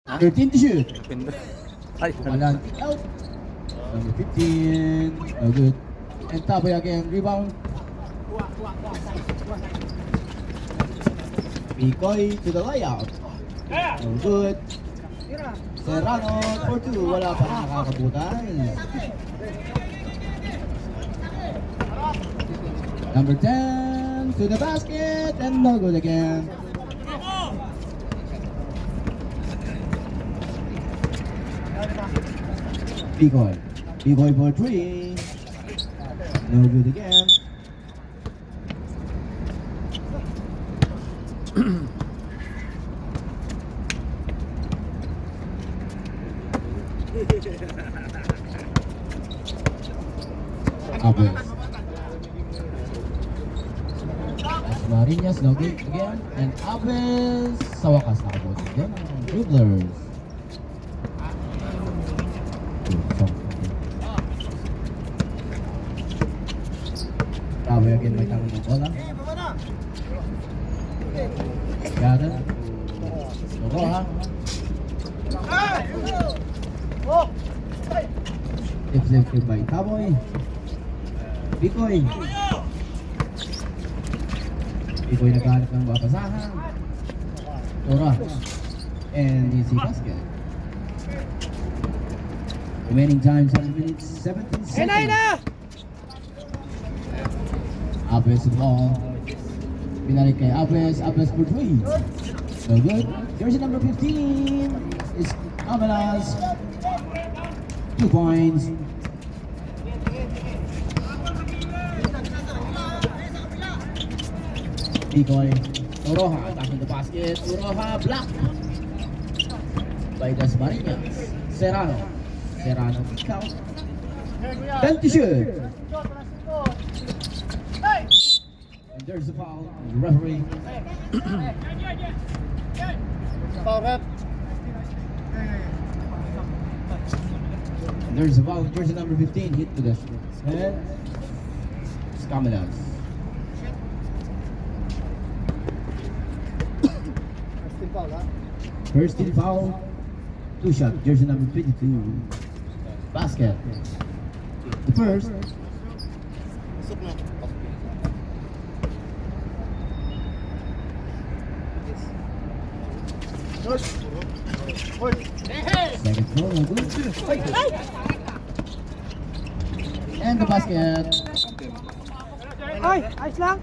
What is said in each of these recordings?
13 to shoot. Ay, Walang out. Number 15. No good. And Taboy again. Rebound. Picoy to the layout. No good. Serrano for 2. Wala pa nakakabutan. Number 10 to the basket. And no good again. Picoy for 3. No good again. Abel. Marinas, no good again. And Abel sa wakas nakabos din ang dribblers. Taboy again may tanong ng bola. Gather. Oko ha. Deflected by Taboy. Picoy. Picoy naghanap ng babasahan. Tora. And easy basket. Remaining time 7 minutes 17 seconds. Abes ball. Binalik kay Abes. Abes for 3. No good. Jersey number 15 is Amalas. 2 points. Picoy. Oroha attacking the basket. Oroha block by Dasmariñas. Serrano. Serrano kick out. 10 to shoot. And there's the foul. The referee. And there's the foul. Jersey number 15 hit to the head. Scamalas. First team foul. 2 shot. Jersey number 22. Basket. The first. Second throw, no good. And the basket. Ay, ayos lang.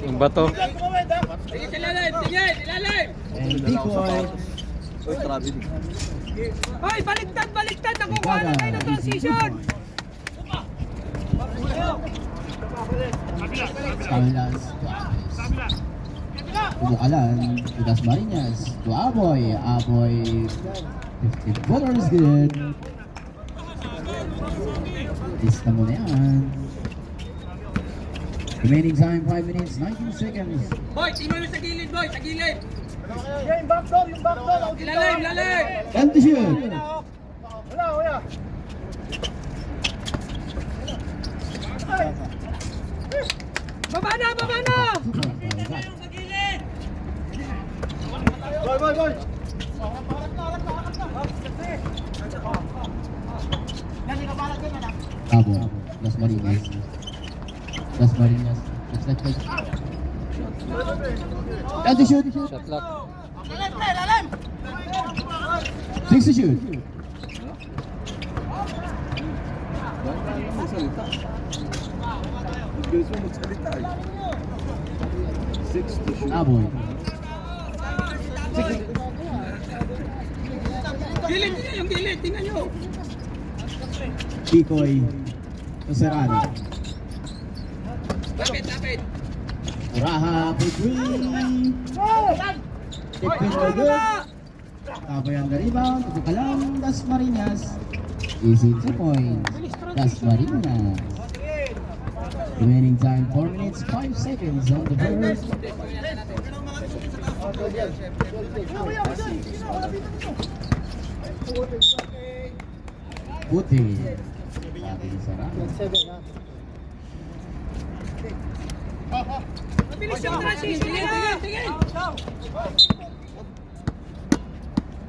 yung bato. And Picoy. Ay, baliktad. Nakukuha na tayo ng transition. Scamalas. Pumukalan. To Dasmariñas. To Aboy. Aboy. 50 is good. Lista mo na yan. Remaining time 5 minutes 19 seconds. Boy, timo mo sa gilid, boy. Sa gilid. Yung backdoor. Ilalim. And to shoot. Wala. Baba na. Boy. Aboy. Dasmariñas. Looks like play. And to shoot. Shot lock. 6 to shoot. Aboy. Gilid, tingnan nyo. Picoy. To Serrano. Lapit. Uraha for 3. Tipin no good. Taboy ang rebound. Pumukalan. Dasmariñas. Easy 2 points. Dasmariñas. Remaining time 4 minutes 5 seconds on the first. Buti. Sabi ni Sarah. Mabilis yung transition nila.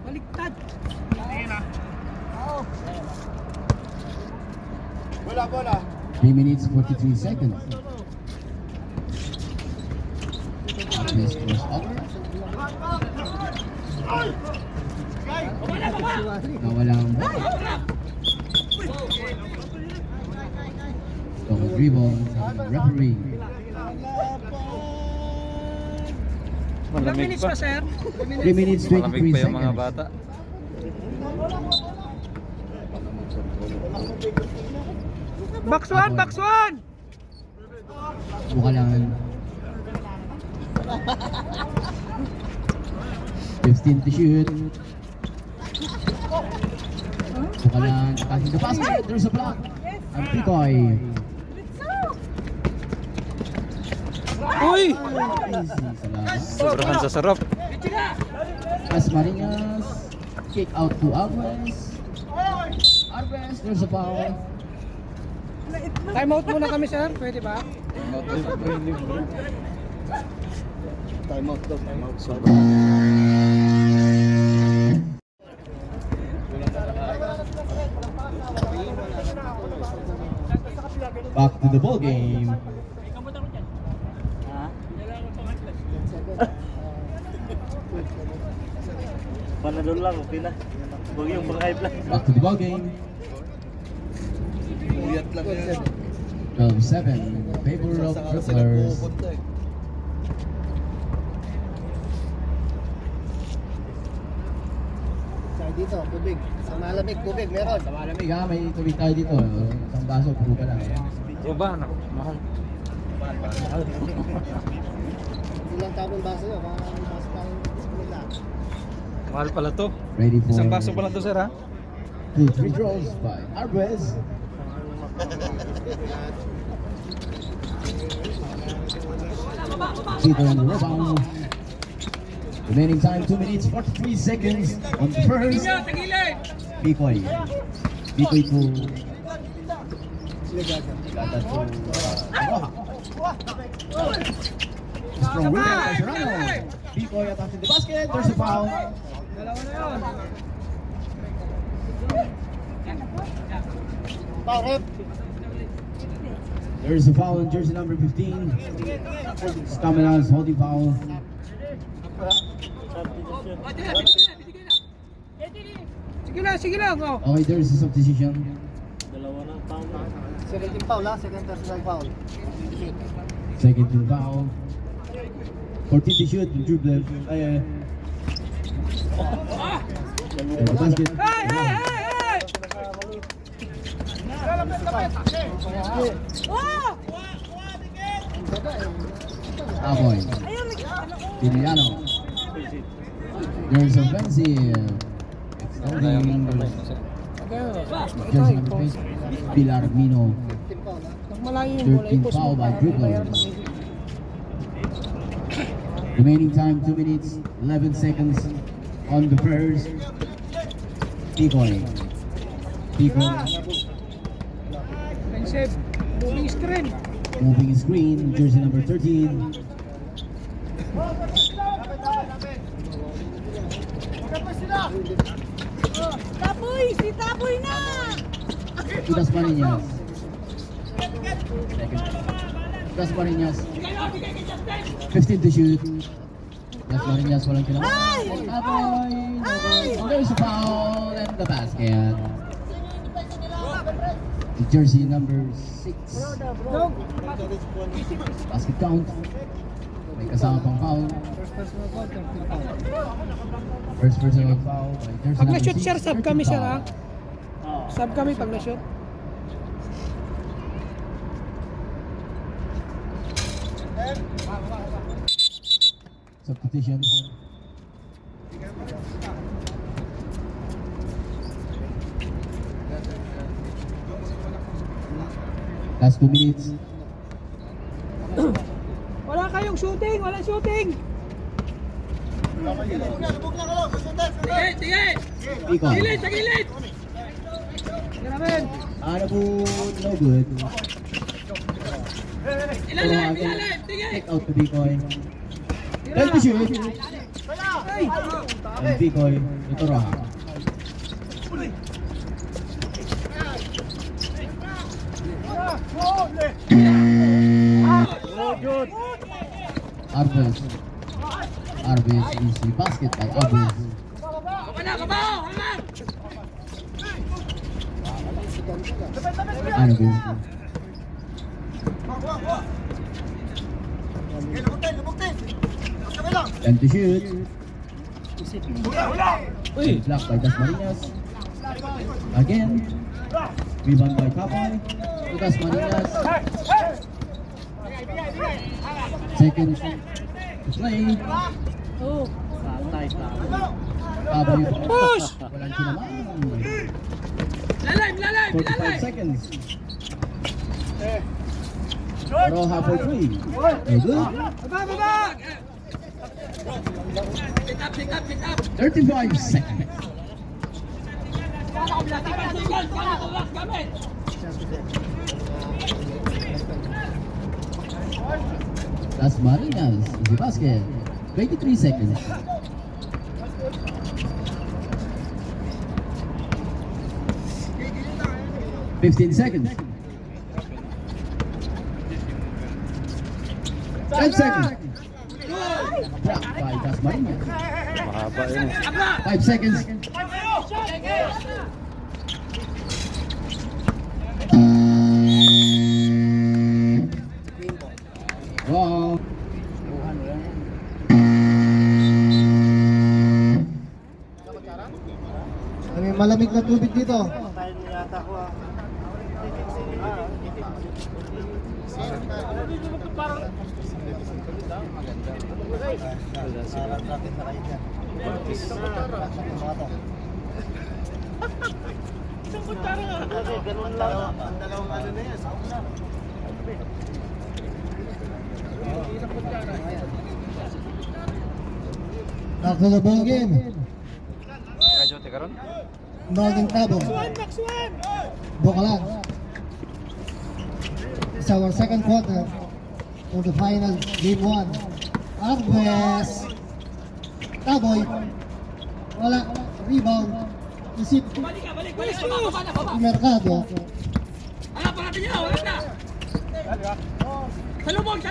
Baliktad. Bola. 3 minutes 43 seconds. This was over. Nawalang so, dribble sa referee. Ilang Malamig minutes pa. pa, sir? 3 minutes Malamig 23 pa yung mga seconds. bata. Box 1, box 1! Bukalan. 15 to shoot. Bukalan. Passing the basket. There's a block. And Picoy. Uy! Easy. Salamat. Sobrahan sa sarap. Asmariñas. Kick out to Alvarez. Alvarez. There's a foul. Time out muna kami, sir. Pwede ba? Time out daw. Back to the ball game. Panadol lang, okay na. Huwag yung pang-high blood. Back to the ball game. Uyat lang yan. 12-7. Favor of Triplers. Sa dito, tubig. Sa malamig, tubig, meron. Sa malamig ha, may tubig tayo dito. Isang baso, puro ka lang. O ba? Mahal. Ilang tabong baso yun, baka ang baso tayo na. Mahal pala to. Ready for Isang baso pala to, sir, ha? 2 free throws by Alvarez. Keeper on the rebound. Remaining time 2 minutes 43 seconds on the first. Picoy. Picoy to Gata to Strong rebound by Serrano. Picoy attacking the basket. There's a foul. Dalawa na yun. Foul, rep. There's a foul on jersey number 15. Stamenas holding foul. Sige lang. Oh. Okay, there's a substitution. Dalawa na, foul na. Second team foul, ha? Second personal foul. Second team foul. 14 to shoot. Dribble. There's a basket. Hey! Aboy. Diliano. There's offensive. Extending. Jersey number 8. Pilar Mino. Team foul, ha? Malayo yung bola. 13 foul by dribblers. Remaining time 2 minutes 11 seconds on the first. Picoy. Defensive. Moving screen. Moving screen. Jersey number 13. Tapoy na! Judas Marinas. Judas Marinas. 15 to shoot. Judas Marinas walang kinawa. Aboy. There's a foul and the basket. Jersey number 6. Basket count. May kasama pang foul. First personal foul by jersey Pag number na-shoot, 6. sir, sub kami, sir, ha? Sub kami pag na-shoot. Substitution. Last 2 minutes. Wala kayong shooting. Walang shooting. Picoy. Sa gilid. Grabe. Ano po, no good. Ilalim. Take out to Bikoy. 10 to shoot. And Bikoy, ito Roja. Arbes. Arbes easy basket by Arbes. Arbes. Time to shoot. Uy! Blocked by Dasmariñas. Again. Rebound by Kapoy. To Dasmariñas. Second to play. Oh. Kapoy. Push! Walang kinaman. Lalim! 45 seconds. Roja for 3. No good. 35 seconds. That's Marinas. Easy basket. 23 seconds. $15 seconds. 10 seconds. Blocked by Das Marinas. Mahaba yun eh. 5 seconds. Wow. May malamig na tubig dito. Back to the ball game. Kajote ka ron? Bagong tabo. Bokalan. It's our second quarter for the final game 1. Arbes. Taboy. Wala. Rebound. Isip. Mercado. Salubong!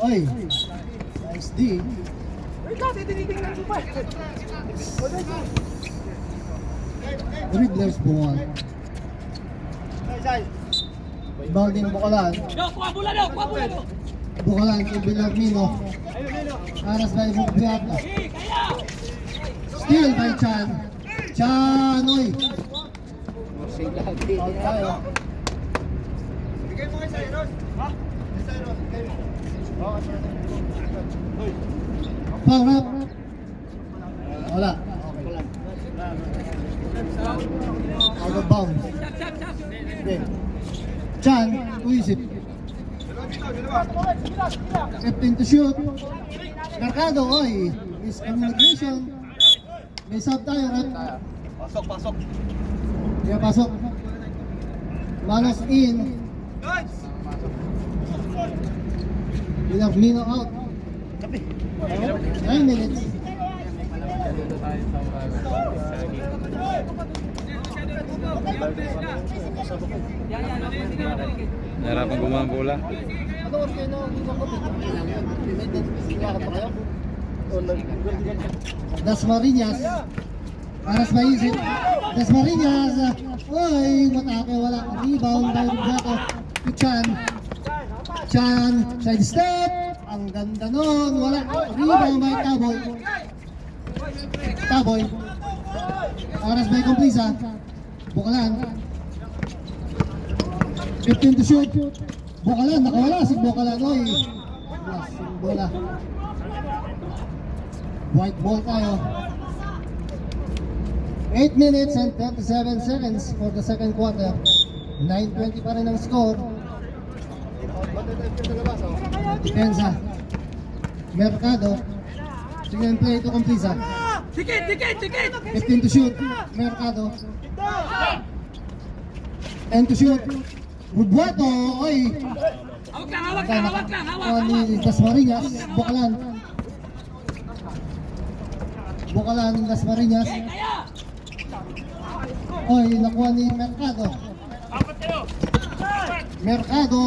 Oy. Nice D. Dribblers buwan. Rebounding Bokalan. Bokalan kay Villarmino. Aras by Bubiata. Steal by Chan. Chan, oy. Foul tayo. Foul rap. Wala. Out of bounds. Okay. Chan, uisip. 15 to shoot. Mercado, oy. Miscommunication. May sub tayo, rep. Pasok. Kaya pasok. Manos in. Villarmino out. 9 minutes. Nahirapan gumawa ng bola. Ano oras kayo na Dasmariñas. Aras maisip. Dasmariñas. Oy, matake wala. Rebound by Rugato. To Chan. Chan, side step. Ang ganda nun. Wala. Rebound by Taboy. Taboy. Aras by Complisa. Bokalan. 15 to shoot. Bokalan, nakawala si Bokalan. Oy. Plus, bola. White ball tayo. 8 minutes and 37 seconds for the second quarter. 9:20 pa rin ang score. Depensa. Mercado. Tingnan play to Complisa. Tikit! 15 to shoot. Mercado. 10 to shoot. Bubuato, oy. Hawak lang, hawak lang, hawak lang, hawak. Nakuha ni Dasmariñas, Bukalan. Bukalan, Dasmariñas. Kaya! Oy, nakuha ni Mercado. Mercado,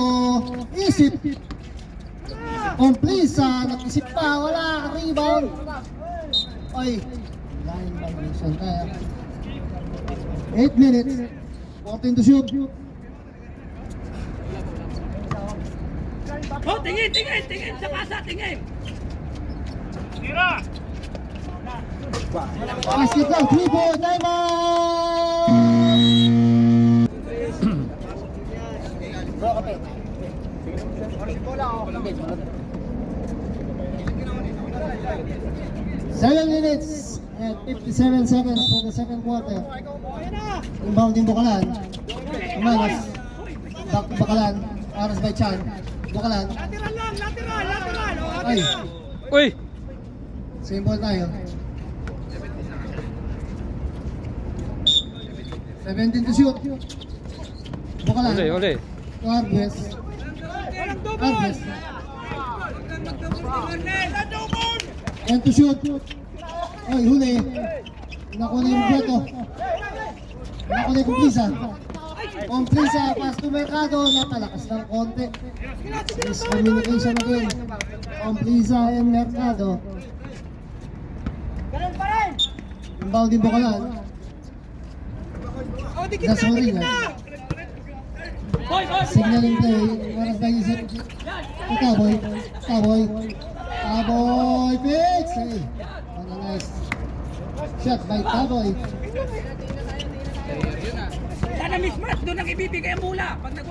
isip. Komplisa, nag-isip pa, wala, rebound. Oy, line violation tayo. 8 minutes, 14 to shoot. Oh, tingin, tingin, tingin, sa kasa, tingin. Basketball, 3-point, time out! Seven minutes and 57 seconds for the second quarter. Inbound din Bukalan. Manos. Back to Bukalan. Aras by Chan. Bukalan. Lateral lang, lateral, lateral. Oh, Ay, Uy! same ball tayo. 17 to shoot. Bukalan. Uli, uli. Argues. walang double. Argues. Walang double. 10 to shoot. Ay, huli. Nakuha yung Beto. Nakuha yung Kumplisa. Kumplisa, pass to Mercado. Napalakas ng konti. Miscommunication again. Kumplisa and Mercado. Ganun pa rin. Inbound din Bukalan. Oh, di kita, di kita. Boy, boy. Signaling play. Maras na isip. Taboy. Taboy. Taboy. Fix. Hey. Nice. Shot by Taboy. Sana mismatch, doon ang ibibigay ang mula. Pag nag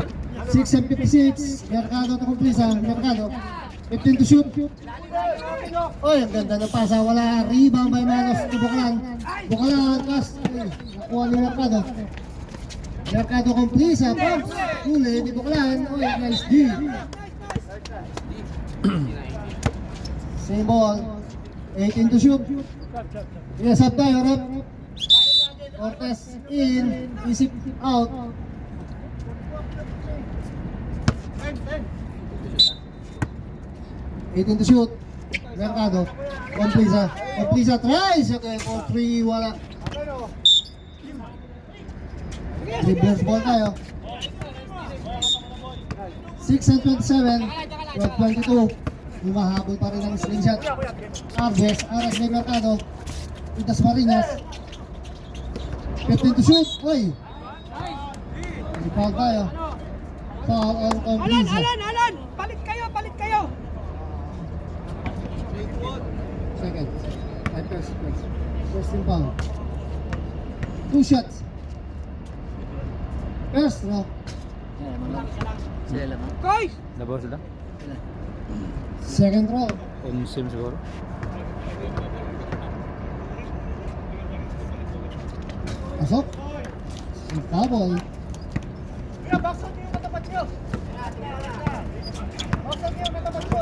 6:56. Mercado to Kumplisa. Mercado. 15 to shoot. Oy, ang ganda ng pasa. Wala. Rebound by Manos to Bukalan. Bukalan. Pass. Ay, nakuha ni Mercado. Mercado Kumplisa. Pass. Huli ni Bukalan. Oy, nice D. Same ball. 18 to shoot. Yes, up tayo, rep. Cortez in. Isip out. Eighteen to shoot. Mercado. Complisa. Complisa tries. Okay, for 3, wala. Reverse ball tayo. 6 and 27. 12-22. Humahabol pa rin ang slingshot. Arbes. Aras may Mercado. Itas Marinas. 15 to shoot. Uy! Foul tayo. Foul on Alan, Complisa. Alan. Palit kayo, palit kayo. Second. Ay, first. First yung foul. 2 shots. First, no? Guys, Labaw sila? Second row. Unsim siguro. Pasok. Yung Taboy.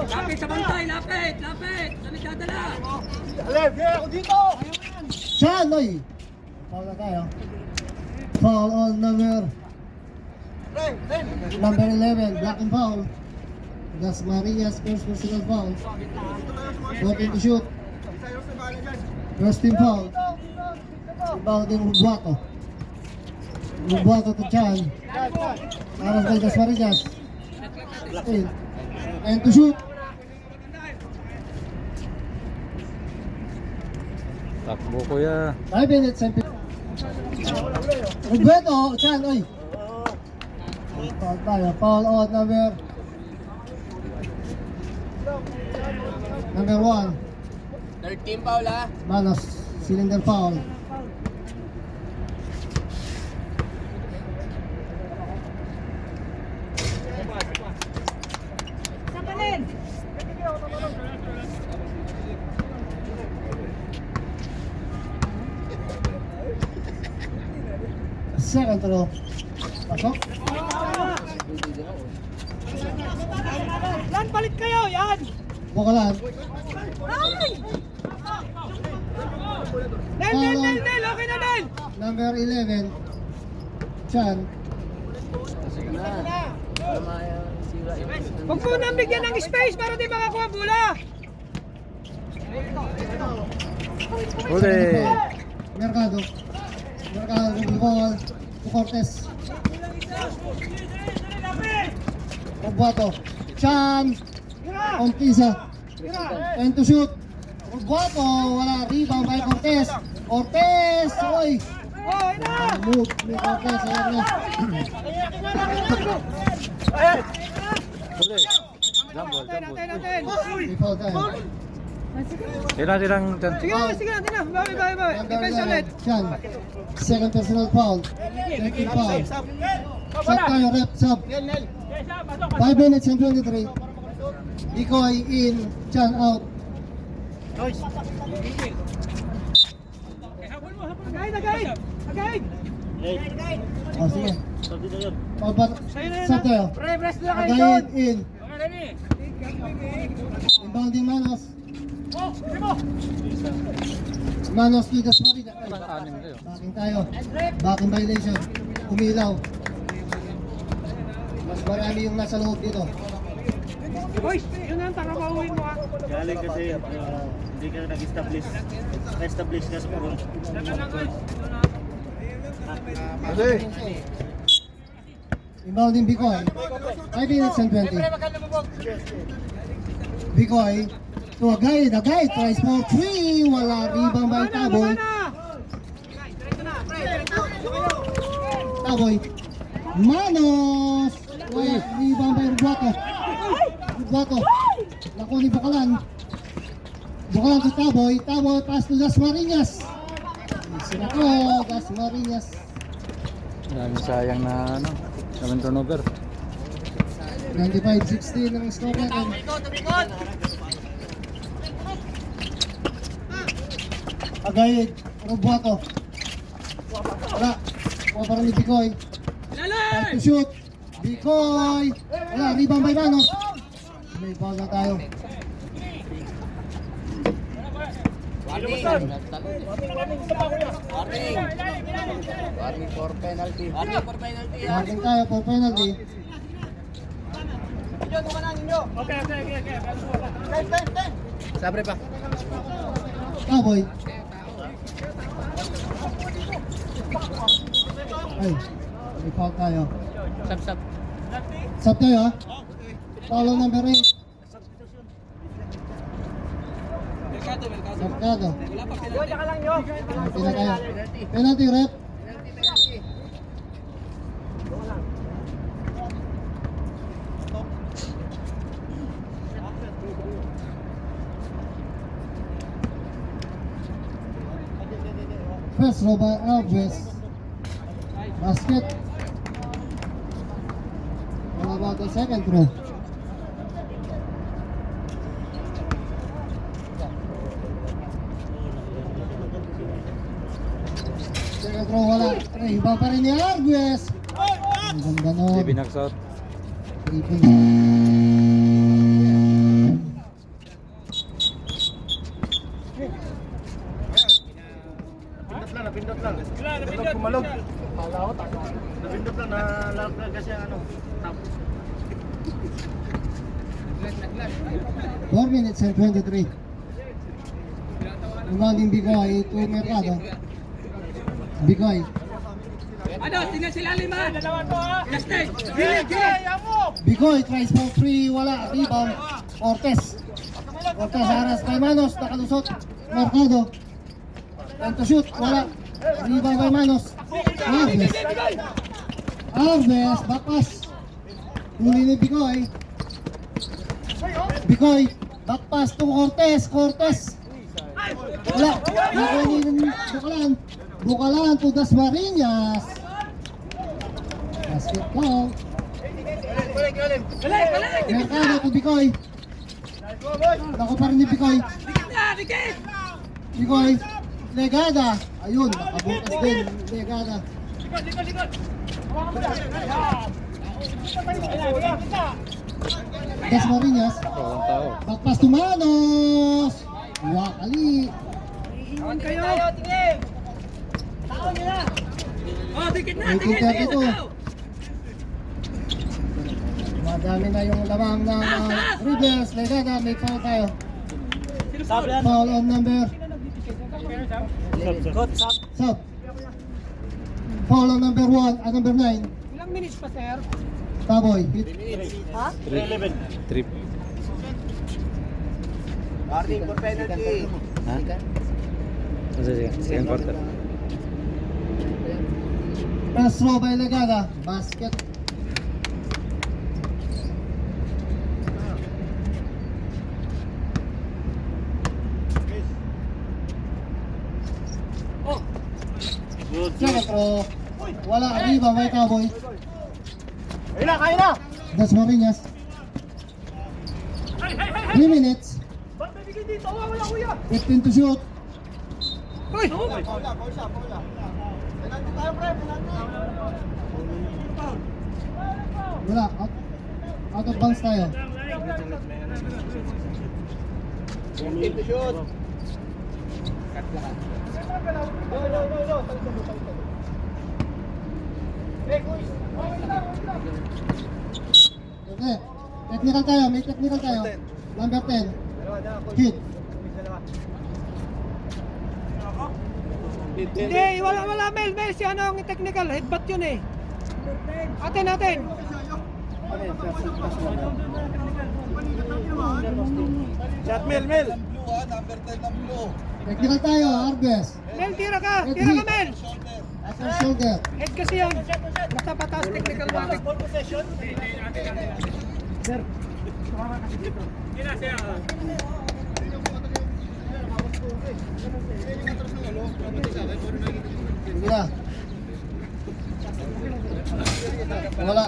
lapit sa bantay, lapit, lapit. Sa nagdadala. Siyan, oy! Foul na tayo. Foul on number 11, black and foul. Das Marias, first personal foul. 14 to shoot. First team foul. Foul din Rubuato. Rubuato to Chan. Aras by Das Marias. 10 to shoot. Takbo kuya. 5 minutes and Rubuato, Chan, oy! Foul tayo. Foul on number 1. 13 foul ha. Manos, cylinder foul. Sa balin. Second row. Pasok. Lan, palit kayo, yan. Bukalan. Ay! Nel, okay na, Nel. Number 11. Chan. Huwag mo nang bigyan ng space para di makakuha bola. Uli. Mercado. Mercado ng ball to Cortez. Robato. Chan. Ompisa. And to shoot. Robato. Wala. Rebound by Cortez. Cortez. Oy. Oh, ina! Move ni Cortez. Ayan na. Uli. Jambol, jambol. Natin. May foul tayo. Silang dyan. Sige na, sige na. Bawi. Defense ulit. Chan. Second personal foul. Second foul. Sub tayo, rep, sub. 5 minutes and 23. Decoy in, Chan out. Agay! O, sige. O, but, sub tayo. Press na kayo Again doon. in. Okay, ready? Inbounding Manos. Manos to the sorry. Anim kayo. Backing tayo. Backing violation. Umilaw. Mas marami yung nasa loob dito. Uy, yun ang taka mauwin mo ha. Galing kasi hindi ka nag-establish. Na-establish ka sa kurong. Inbounding Bicoy. 5 minutes and 20. Bicoy. To Agay. Agay tries for 3. Wala. Rebound by Taboy. Taboy. Manos. Wala. Rebound by Rubato. Rubato. Lako ni Bukalan. Bukalan to Taboy. Taboy pass to Dasmariñas. Sinako. Dasmariñas. Daming sayang na ano. Daming turnover. 95-16 ang score natin. Agayid, Robuato. Wala. Kuha pa rin ni Bicoy. Time to shoot. Bicoy. Wala, rebound by Manos. May foul na tayo. Warning tayo for penalty. Sabre pa. Taboy. Ay, may foul tayo. Sab. Sub tayo ha. Foul number 8. Mercado. Wala ka lang yun. Penalty na tayo. Penalty rep. First row by Alves. Basket. How about the second row? Second row wala. Iba pa rin ni Alves. Ang ganda nun. Hindi binagsot. 3 points. Napindot lang. Kumalog. Napindot lang na lock na kasi ano. Tap. 4 minutes and 23. Umanding Bicoy to Mercado. Bicoy. Ano, tingnan sila lima. Lastig. Bicoy tries for 3. Wala. Rebound. Cortez. Cortez haras kay Manos. Nakalusot. Mercado. Time to shoot. Wala. Rebound by Manos. Alves. Alves. Backpass. Huli ni Bicoy. Bicoy. Backpass to Cortez. Cortez. Wala. Nakuha ni Bukalan. Bukalan to Dasmariñas. Basketball. Mercado to Bicoy. Naku pa rin ni Bicoy. Bicoy. Legada. Ayun. Nakabukas din. Legada. Dasmariñas. Walang tao. Backpass to Manos. Wakali. Iwan kayo. Tingin. Tao nila. Oh, dikit na. 18-32. Madami na yung lamang ng reverse. Legada, may foul tayo. Foul on number. Sub. Foul on number 1 at number 9. Ilang minutes pa, sir? Taboy. Hit. 11. Trip. Warning for penalty. Ha? Second quarter. Pass throw by Legada. Basket. Good. Second throw. Wala. Rebound by Taboy. Kaya na! Das Marinas. 3 minutes. 15 to shoot. Wala. Out of bounds tayo. Team to shoot. Okay. Technical tayo. May technical tayo. Number 10. Hit. Hindi, wala, Mel, si ano ang technical, headbutt yun eh. Atin. Shot Mel. Technical tayo. Arbes. Mel, tira ka, Mel. Upper shoulder. Head kasi yan. Basta patas, technical matic. Sir. Sige na. Wala.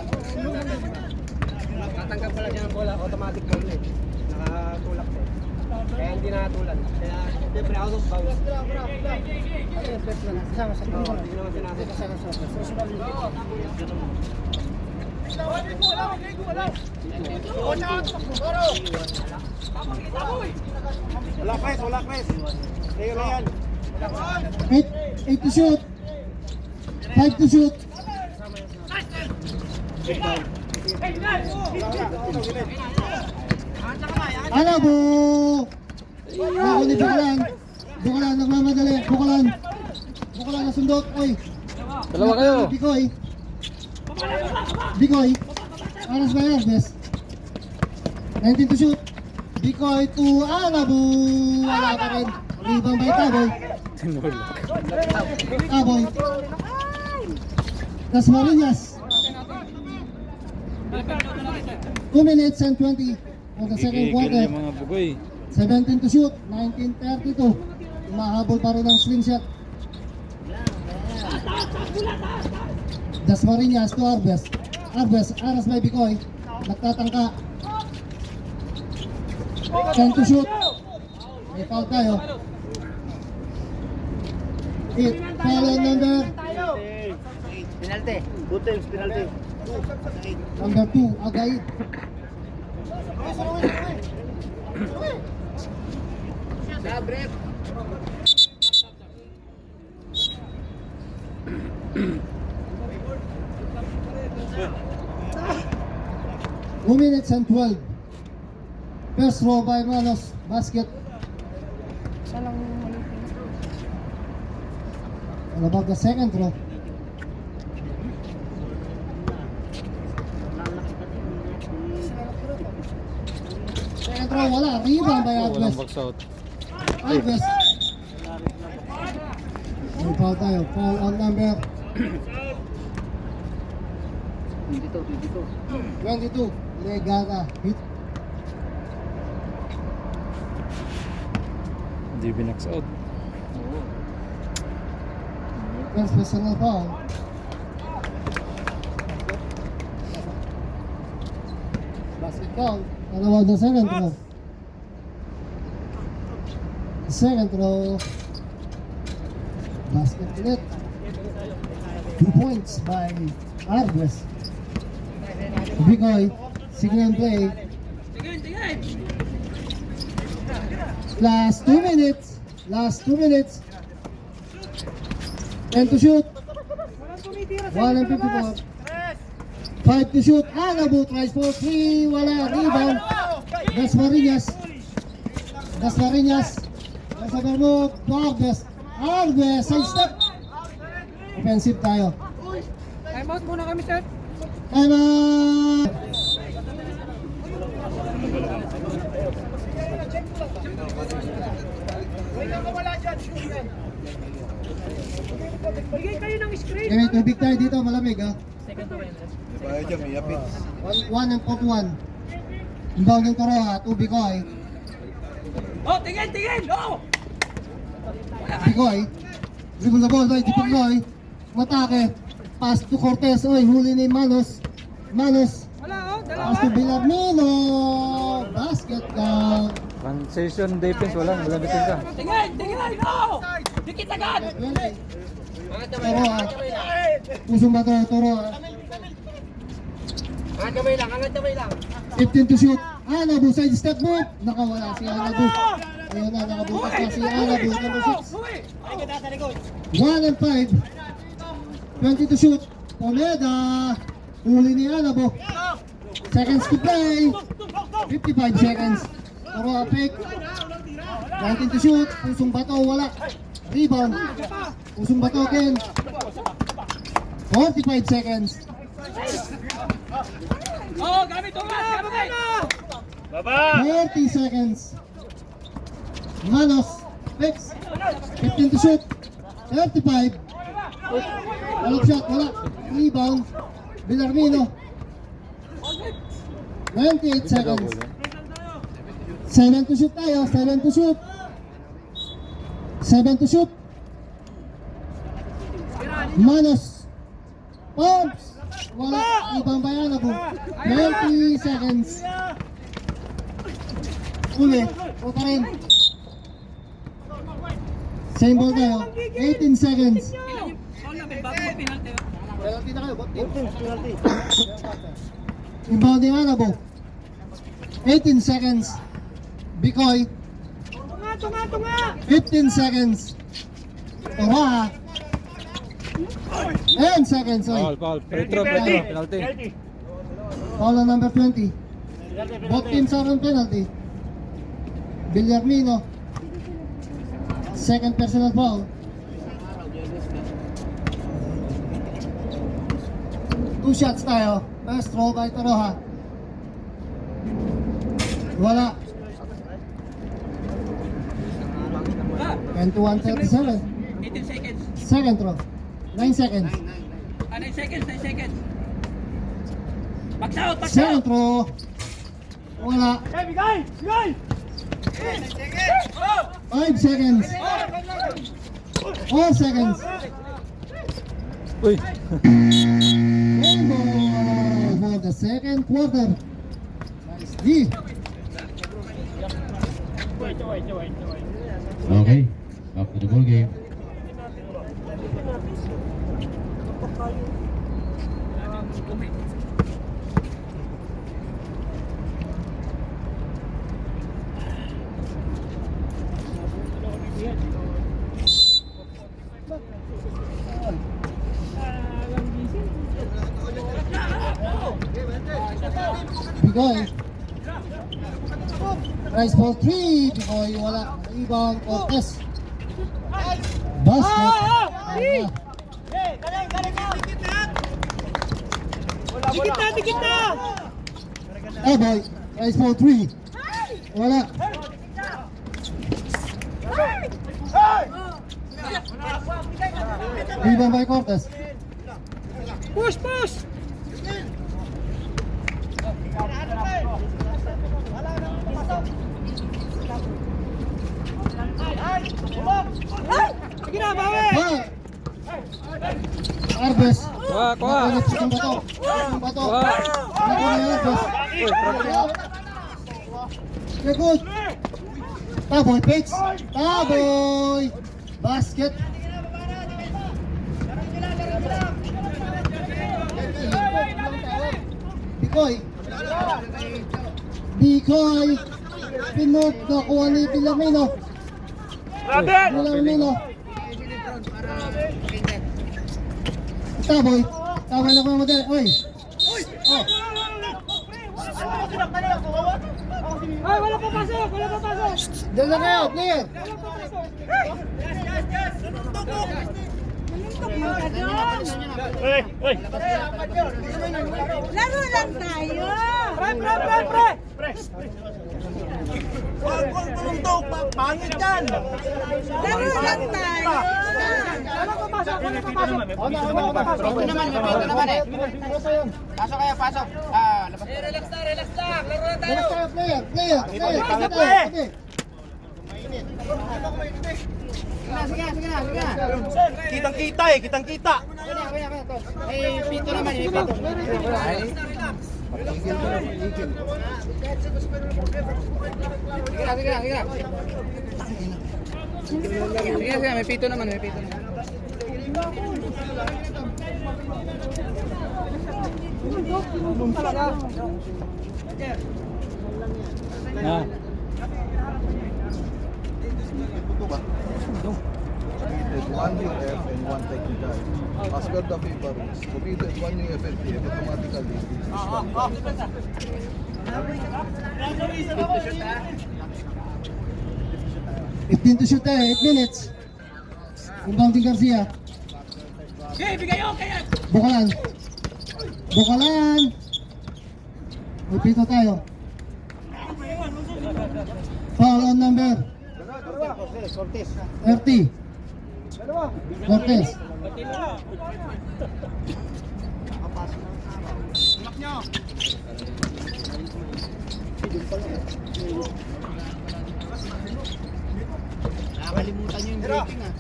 Tatanggap pala siya ng bola, automatic goal eh. Nakatulak siya. Kaya hindi nakatulan. Kaya siyempre out of bounds. Ano yung first na? Kasama sa goal. Hindi naman sinabi. Kasama sa Wala press. Kayo na yan. 8 to shoot. 5 to shoot. Alabo! Ako ni Bukalan. Bukalan nagmamadali. Bukalan na sundot. Oy. Dalawa kayo. Bikoy. Aras ba yan? Yes. 19 to shoot. Bikoy to Alabo. Wala pa rin. Rebound by Taboy. Taboy. Das Marinas. 2 minutes and 20 for the second Gigigil quarter. yung mga bugoy. 17 to shoot. 19:32. Umahabol pa rin ang slingshot. Das Marinas to Arbes. Aras by Bikoy. Nagtatangka. 10 to shoot. May foul tayo. Foul on number Penalty. Good things, penalty. number 2, Agaid. Break. 2 minutes and 12. First row by Manos. Basket. What about the second row? Second row, wala. Rebound by Walang Alves. box out. Alves. May foul tayo. Foul on number 22. Legada. Hit. Hindi binax out. First personal foul. Basket count. What about the second row? The second row. Basket ulit. 2 points by Arbes. Bikoy. Signal play. Last 2 minutes. 10 to shoot. Walang tumitira sa 1 and labas. 54. 5 to shoot. Alabo tries for 3. Wala. Rebound. Dasmariñas. Nasa mo. Arbes. Side step. Offensive tayo. Time out muna kami, sir. Time out. Bigay kayo ng screen. Okay, tubig tayo dito. Malamig ha. Bayo dyan, may yapit. 1 and 41. Inbound yung turo ha. Tubig ko ay. Oh, tingin! Oh! Bigoy. Dribble the ball by Bigoy. Matake. Pass to Cortez. Oy, huli ni Manos. Wala, oh. Pass to Dalawa. Villamino. Basket down. Transition defense, wala bitin ka. Tingin! Oh! Dikit agad! 20. Turo ha. Pusong ba to? Turo ha. Angat kamay lang. 15 to shoot. Anabu side step move. Nakawala si Anabu. Ayun na, nakabukas na si Anabu. Number 6. 1 and 5. 20 to shoot. Pomeda. Huli ni Anabu. Seconds to play. 55 seconds. Turo pick. 19 to shoot. Pusong bato. Wala. Rebound. Pusong bato again. 45 seconds. Oh, gamit mo! 30 seconds. Manos. Fix. 15 to shoot. 35. Walang shot. Wala. Rebound. Villarmino. 98 seconds. 7 to shoot tayo. 7 to shoot. 7 to shoot. Manos. Pumps. Wala. Ibang bayan ako. 20 seconds. Uli. O pa rin. Same ball tayo. 18 seconds. Penalty na kayo. Penalty. Inbound ni Anabo. 18 seconds. Bikoy. Tunga! 15 seconds. Ora. 10 seconds. Oy. Foul. Retro, penalty. Foul on number 20. Both teams are on penalty. Villarmino. Second personal foul. Two shots tayo. First throw by Toroha. Wala. 21-37. 18 seconds. Second throw. 9 seconds. 9 seconds. Back out! Second throw. Wala. Bigay! 5 seconds. 4 seconds. Uy. Rainbow for the second quarter. Nice D. Okay, back to the ball game. Bigoy. Rise for 3. Bigoy wala. Rebound Cortez. Basket. Dikit na! Oh boy. Rise for 3. Wala. Rebound by Cortez. Push! Sige na, bawi! Ball. Arbes. Kuha. Pusong bato. Kuha. Bato na yung Arbes. Uy, practice. Okay, good. Taboy, picks. Taboy. Basket. Bikoy. Pinot. Nakuha ni Villamino. Villamino. Taboy. Taboy na pa mo din. Oy. Ay, wala pa pasok, wala pa pasok. Doon na kayo, player. Wala pa pasok. Laro lang tayo. Pre. Laro lang tayo. Wala pa pasok, wala pa pasok. Wala pa pasok. Pasok kayo, pasok. Ah, labas. Relax lang. Laro na Doon na kayo, player. Player. Okay. Sige na. Kitang-kita eh, kitang-kita. Eh, pito naman, eh, pito. Sige na. Sige, may pito naman. Na. One UF and one technical. As per the paper, completed one UFLTF automatically. 15 to shoot tayo, 8 minutes. Inbounding Garcia. Bukalan. May pito tayo. Foul on number 30. Cortez. Nakakalimutan nyo yung breaking ah.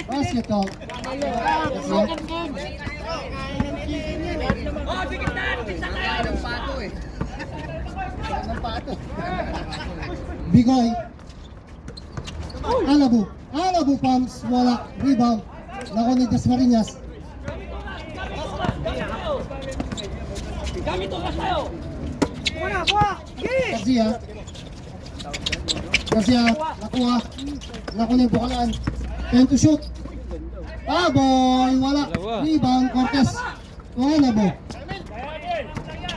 Basket call. Ng pato eh. Bigoy. Alabo pumps. Wala. Rebound. Nako ni Dasmariñas. Kuha. Gigi. Garcia. Nakuha. Nako ni Bukalan. 10 to shoot. Boy. Wala. Rebound. Cortez.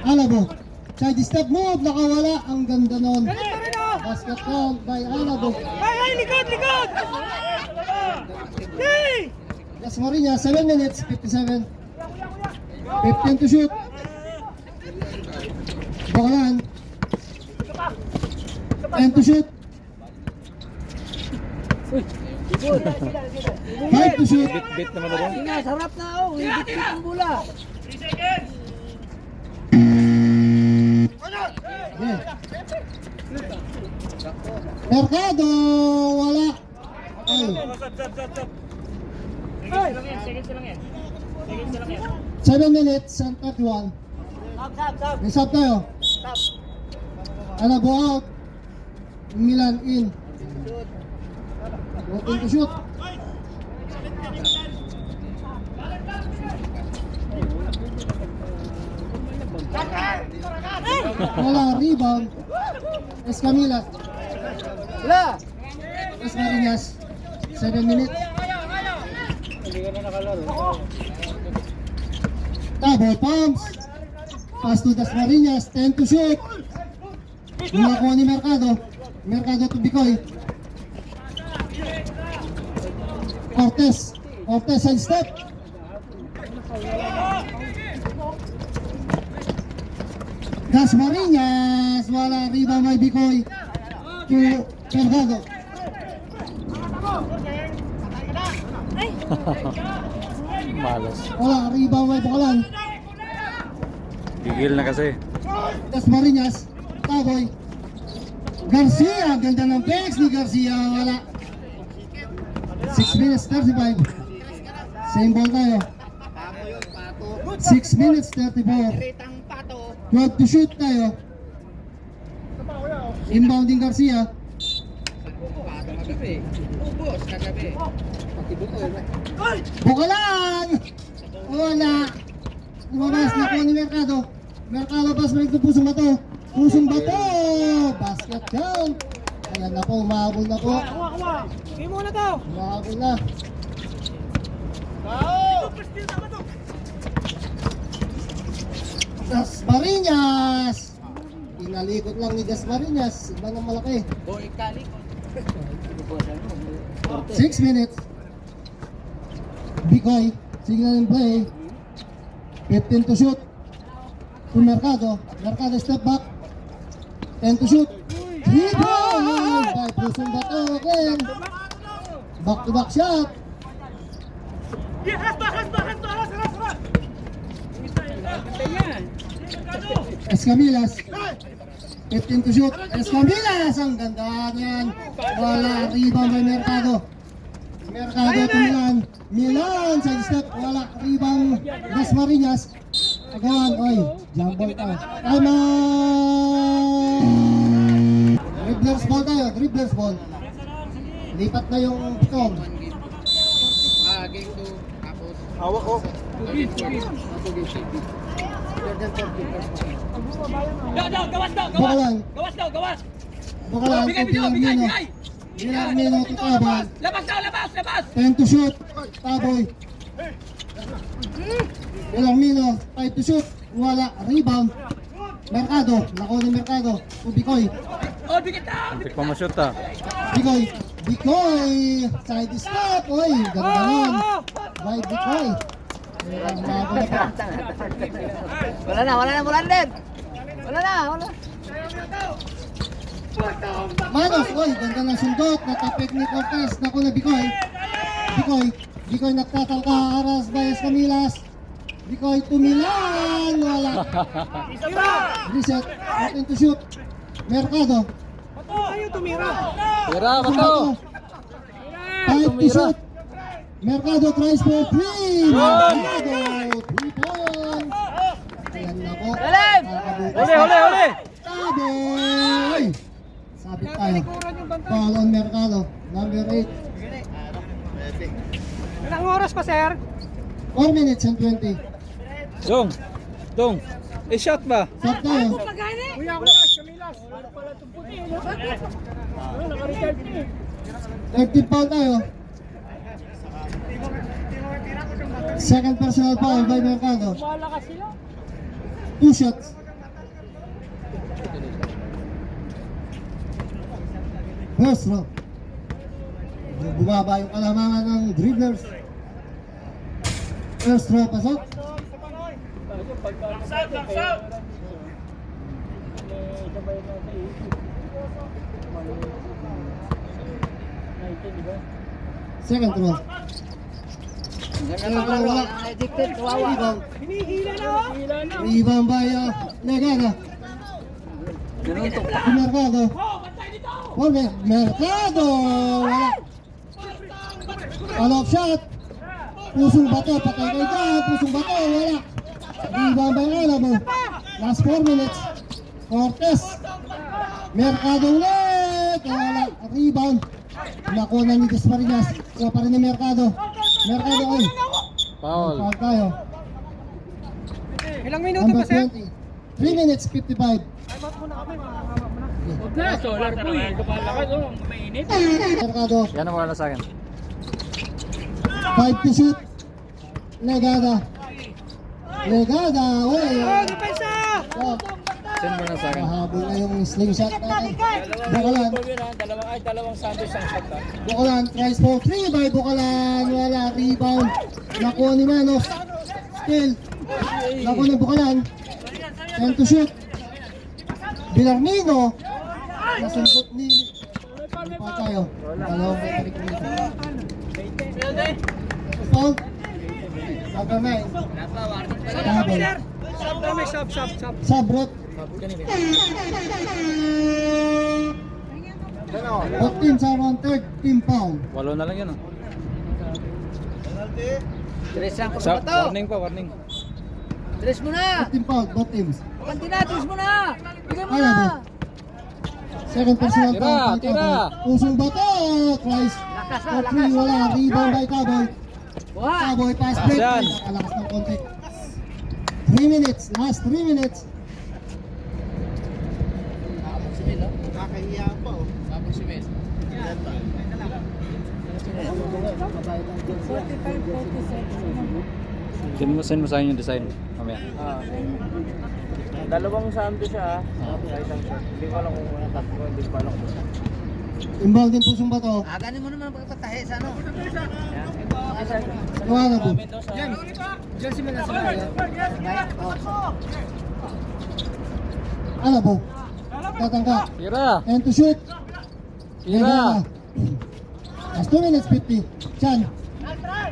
Alabo. Side step move. Nakawala. Ang ganda nun. Ganito rin oh. Basket count by Alabo. Ay, likod. Hey! Dasmariñas. 7 minutes. 57. 15 to shoot. Bukalan. 10 to shoot. 5 to shoot. Bit naman ba? Sarap na oh. Higit ang bola. Yeah. Mercado. Wala. Ay. 7 minutes and 31. May sub tayo. Alabo out. Milan in. Open to shoot. Wala, rebound. Escamilla. Dasmariñas. 7 minutes. Double pumps. Pass to Dasmariñas. 10 to shoot. Nakakuha ni Mercado. Mercado to Bicoy. Cortez side step. Dasmariñas. Wala, rebound by Bicoy. To Mercado. Malas. Wala, rebound by Bukalan. Gigil na kasi. Dasmariñas. Taboy. Garcia. Ganda ng pegs ni Garcia. Wala. 6 minutes 35. Same ball tayo. 6 minutes 34. 12 to shoot tayo. Inbounding Garcia. Ubos kagabi. Bukalan! Wala. Lumabas na po ni Mercado. Mercado pas balik na pusong bato. Pusong bato. Basket count. Ayan na po, umahabol na po. Kuha. Game muna daw. Umahabol na. Dasmariñas! Inalikot lang ni Dasmariñas. Iba ng malaki. 6 minutes. Bikoy, signal and play. 15 to shoot. To Mercado. Mercado step back. 10 to shoot. 3 point! By Pusong Bato again. Back to back shot. Escamilas. 15 to shoot. Escamilas! Ang ganda niyan. Wala. Rebound by Mercado. Mercado to Milan. Milan sa step. Wala. Rebound. Dasmariñas. Agawan. Oy. Jump ball tayo. Time out! Dribblers ball tayo. Dribblers ball. Lipat na yung pitong. Hawak ko. Bukalan. Bukalan. Bilang to Taboy. Labas! 10 to shoot. Taboy. Bilang 5 to shoot. Wala. Rebound. Mercado. Lako ni Mercado. To Bikoy. Hindi pa ma-shoot ah. Bikoy. Bikoy. Side step. Oy. Ganda nun. By Bikoy. Ang bago na pa. Wala na, Bulander. Wala na. Manos, oy, ganda ng sundot, natapik ni Cortez, naku na Bikoy. Bikoy nagtatangka, aras by Escamilas. Bikoy to Milan, wala. Reset, open to shoot. Mercado. Ayaw tumira. Tira, Bato! 5 to shoot. Mercado tries for 3. Mercado, 3 points. Ayan na po. Huli! Taboy! Sabit tayo. Foul on Mercado, number 8. Ilang oras pa, sir? 4 minutes and 20. Dong! Shot ba? Stop tayo. Kuya, Kamilas. Wala pala itong puti. 13 foul tayo. Second personal foul by Mercado. Malakas sila. 2 shots. First row. Bumaba yung kalamangan ng dribblers. First row pasok. Second row. Second row wala. Rebound. Hinihila na, oh. Rebound by Legada. Mercado. Mercado! Wala. Follow-up shot. Pusong Bato. Patay kayo dyan. Pusong Bato. Wala. Rebound by Alamo. Last 4 minutes. Cortez. Mercado ulit. Wala. Rebound. Nakuha ni Dasmariñas. Kuha pa rin ni Mercado. Mercado ay. Foul. Foul tayo. Ilang minuto Number pa, sir? 20. 3 minutes 55. Solar po eh. Kapalakas, oh. Mainit. Mercado. Yan ang wala sa akin. 5 to shoot. Legada. Uy. Oh, depensa! Oh, Send mo na sa akin. mahabol na yung slingshot natin. Bukalan. Dalawang sandwich ang shot. Bukalan. Tries for 3 by Bukalan. Wala. Rebound. Nakuha ni Manos. Still. Nakuha ni Bukalan. 10 to shoot. Bilarmino. Nasundot ni... Ano pa tayo? Dalawang may tarik dito. Foul. Number 9. Tabol. Sub na may sub. Sabrot. Both teams are on third team foul. Walo na lang yun ah. Tres Warning. mo na! Third team foul, both teams. Tres mo na! Bigay mo Kaya na! ba? Second personal Tira, foul by tira. Taboy. Pusong Bato. Tries for 3. Wala. Rebound by Taboy. Taboy pass break. Yan. Nakalakas ng konti. 3 minutes. Last 3 minutes. Nakahiya pa oh. Send mo sa akin yung design. Mamaya. Dalawang sando siya sa isang shot. Hindi ko alam kung tatlo, hindi ko alam kung Inbound din pusong bato. Ganin mo naman pagkatahe sa ano. Iwana po. Jersey mo na sa mga. Ano po? Tatangka. Tira! And to shoot. Tira! Last 2 minutes 50. Chan.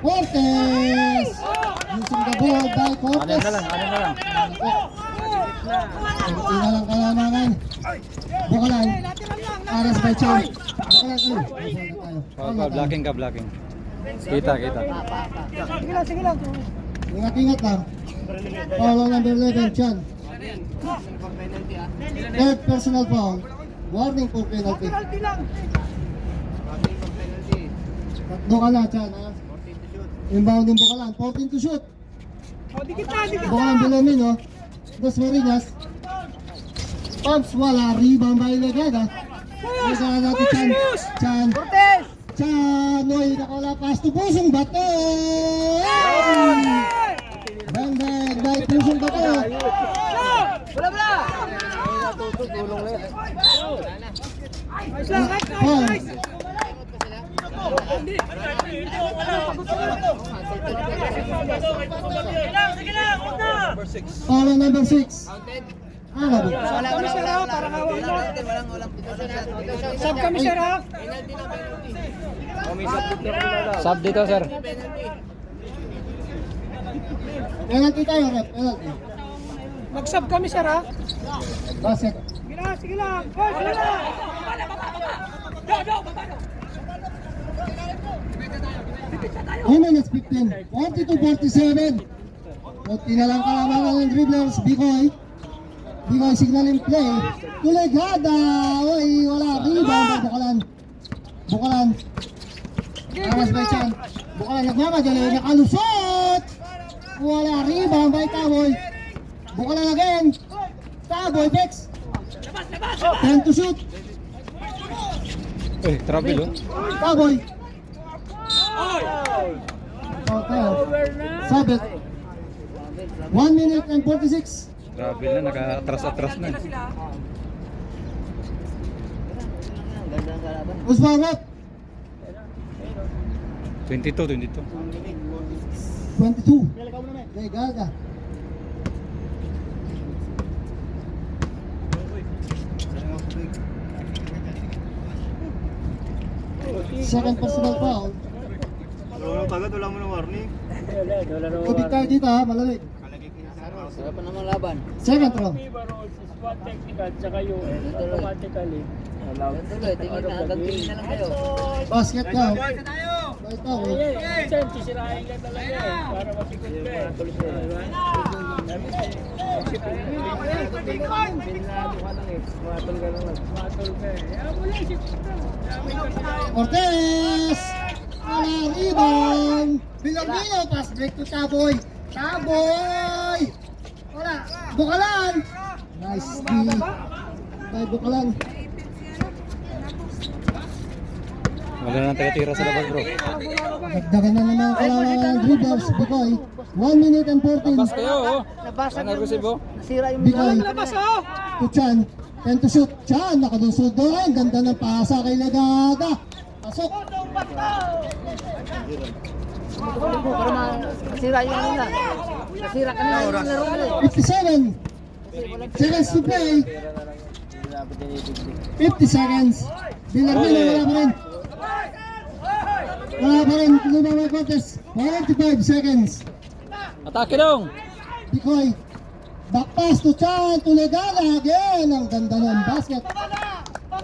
Cortez! Using the ball by Cortez. Anin na lang. Tingnan lang kalamangan. Bukalan. Aras by Chan. Bukalan. Foul, blocking ka, blocking. Kita. Sige lang. Ingat-ingat lang. Foul on number 11, Chan. Third personal foul. Warning for penalty. Penalty lang. Tatlo ka na, Chan. Ha? Inbound din Bukalan. 14 to shoot. O, dikit na. Bukalan below me, no? Dos Marinas. Pumps, wala. Rebound by Legada. Legada natin, Chan. Chan. Chan. Uy, nakawala pass to pusong bato. Bang by pusong bato. Bola. Foul. Foul on number 6. Ano ba? Sab kami, sir, ha? Sub dito, sir. Penalty tayo, rep. Penalty. Mag-sub kami, sir, ha? Basket. Sige lang. Hoy, sige lang. 2 minutes 15. 40-47. Kunti na lang kalamangan ng dribblers. Bikoy signal in play. Tulegada. Uy, wala. Rebound. Bukalan. Aras by Chan. Bukalan nagmamadali. Nakalusot. Wala. Rebound by Taboy. Bukalan again. Taboy, Bex. 10 to shoot. Trouble, oh. Taboy. Okay. Sabit. 1 minute and 46. Trouble na, naka-atras na. Usman Rock. 22. 22. Legada. Second personal foul. Wala mo ng warning. Tubig tayo dito ha, malamig. Sarap pa naman laban. Second row. Technical, tsaka yung automatically. Tingin na, hanggang tingin na lang kayo. Basket daw. Ito, Minsan, sisirahin ka talaga eh, para masikot ka eh. Pinado ka lang eh, matol ka lang. Matol ka eh. Wala, sikot ka. Cortez! Wala, rebound! Bilang-bilang, pass break to Taboy. Taboy! Wala, Bukalan! Nice D. By Bukalan. Wala na taga-tira sa labas, bro. Dagdagan na naman kalawangan ng dribblers. Bikoy, 1 minute and 14. Labas kayo, oh. Nabasag Ano resibo? Nasira yung Bikoy, Labas, oh! to Chan. 10 to shoot. Chan, nakalusod doon. Ganda ng pasa kay Legada. Pasok. para masira yung ano na. Nasira ka na yung laro mo. 57 seconds to play. 50 seconds. Bilang-bilang, wala pa rin. Lumamang contest. 45 seconds. Atake dong! Bikoy. Back pass to Chan. To Legada again. Ang ganda ng basket.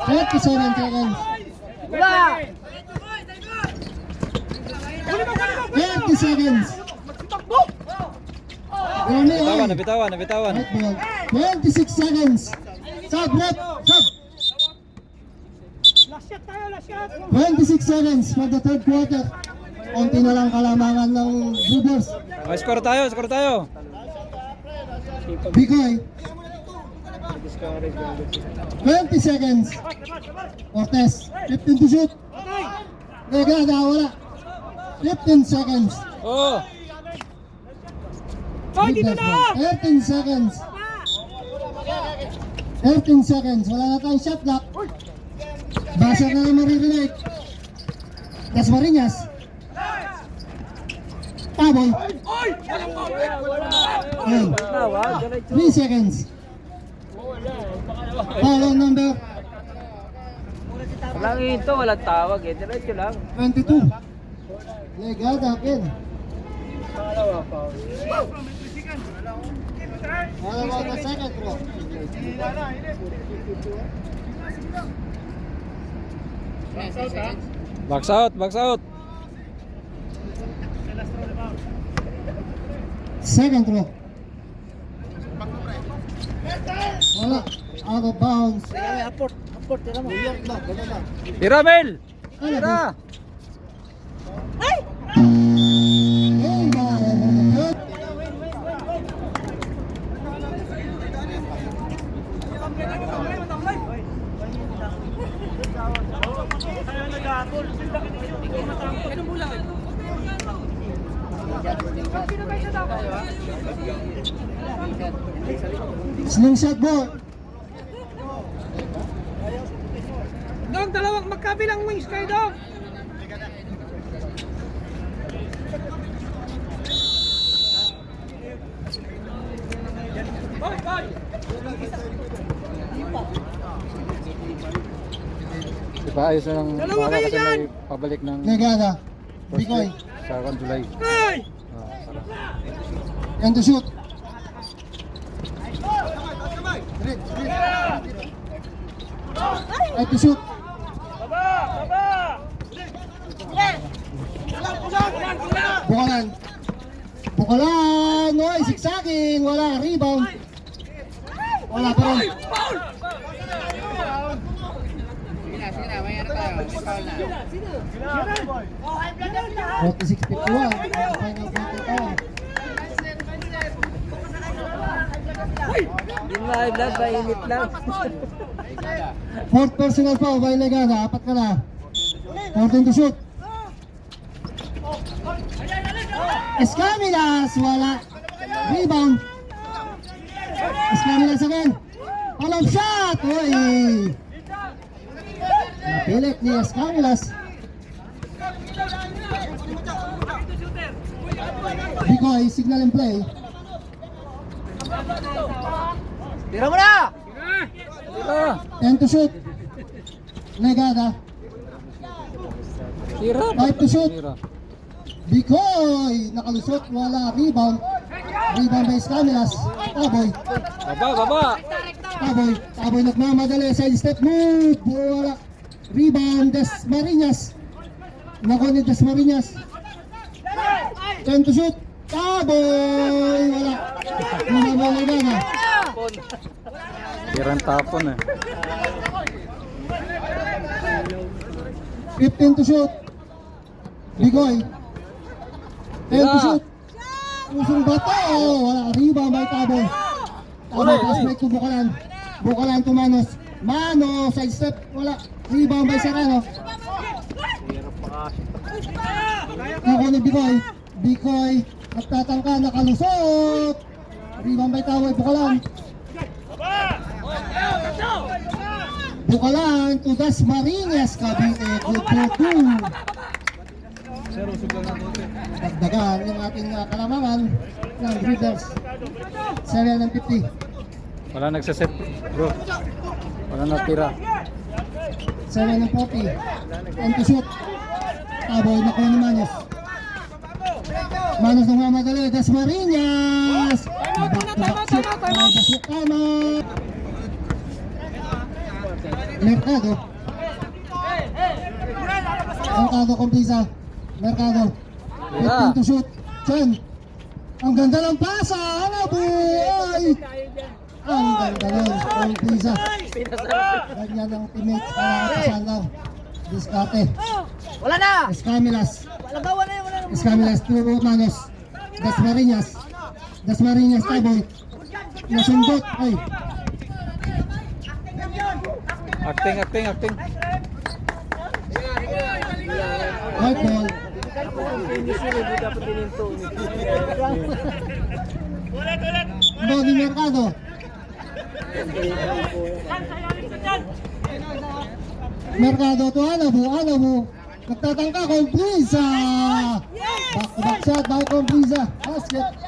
37 seconds. Wala! 30 seconds. Nabitawan. Red ball. 26 seconds. Sub, rep. Sub. Last shot tayo, last shot. 26 seconds for the third quarter. Konti na lang kalamangan ng Brewers. Oh, score tayo. Bikoy. 20 seconds. Cortez. 15 to shoot. Legada, wala. 15 seconds. Oh! Hoy, dito na! 13 seconds. 13 seconds. Wala na tayong shot clock. Basa na naman re-relate. Dasmariñas. Taboy. Ayun. 3 seconds. Foul on number Walang ito, walang tawag eh. Diretso lang. 22. Legada again. How about the second throw? Box out, box out. Second throw. Wala. Out of bounds. Tira, Mel! Ano Tira! ba? Hey, good. Slingshot ball. Dong, dalawang magkabilang wings kayo, Dong. Diba, ayos na lang. Dalawa Wala kayo kasi dyan! may pabalik ng Legada. first Bikoy. week sa July. Hey! And to shoot. And to shoot. Bukalan. Bukalan. Oy, sigsaging. Wala. Rebound. Wala pa rin. 46-51. Final battle time. Yung mga vlog, mainit lang. Fourth personal foul by Legada. Apat ka na. 14 to shoot. Escamilas. Wala. Rebound. Escamilas again. Follow shot. Uy. Napilit ni Escamilas. Bikoy, signal and play. Tira mo na! Tira! 10 to shoot. Legada. Tira! 5 to shoot. Tira. Bikoy, nakalusot, wala. Rebound. Rebound by Escamilas. Taboy. Baba, baba! Taboy. Taboy nagmamadali. Side step move. Wala. Rebound. Dasmariñas. Nako ni Dasmariñas. 10 to shoot. Taboy. Wala. Rebound by Legada. Tirang tapon eh. 15 to shoot. Bigoy. 10 to shoot. Pusong bato. Wala. Rebound by Taboy. Taboy. Pass break to Bukalan. Bukalan to Manos. Manos. Side step. Wala. Rebound by Serrano. Nako ni Bigoy. Bigoy. Nagtatangka. Nakalusot. Rebound by Taboy. Bukalan. Bukalan to Dasmariñas. Cavite. Good for 2. Dagdagan yung ating kalamangan ng Breeders. 7 and 50. Wala nagsaset, bro. Wala natira. 7 and 40. And to shoot. Taboy na ko ni Manos. Manos ng mamadali. Dasmariñas. Back to back shoot. Basok tama. Mercado. Mercado kumplisa. Mercado. 15 to shoot. Chen. Ang ganda ng pasa. Ano buhay? Ang ganda nun. Kumplisa. Ganyan ang teammates para kapasan lang. Diskarte. Wala na! Escamilas. Lagawan na yun, wala na. Escamilas to Manos. Dasmariñas. Dasmariñas Taboy. Nasundot. Ay. Acting, acting, acting. White ball. Body Mercado. Mercado to Alamo. Nagtatangka, Comprisa! Back-to-back shot by Comprisa. Basket.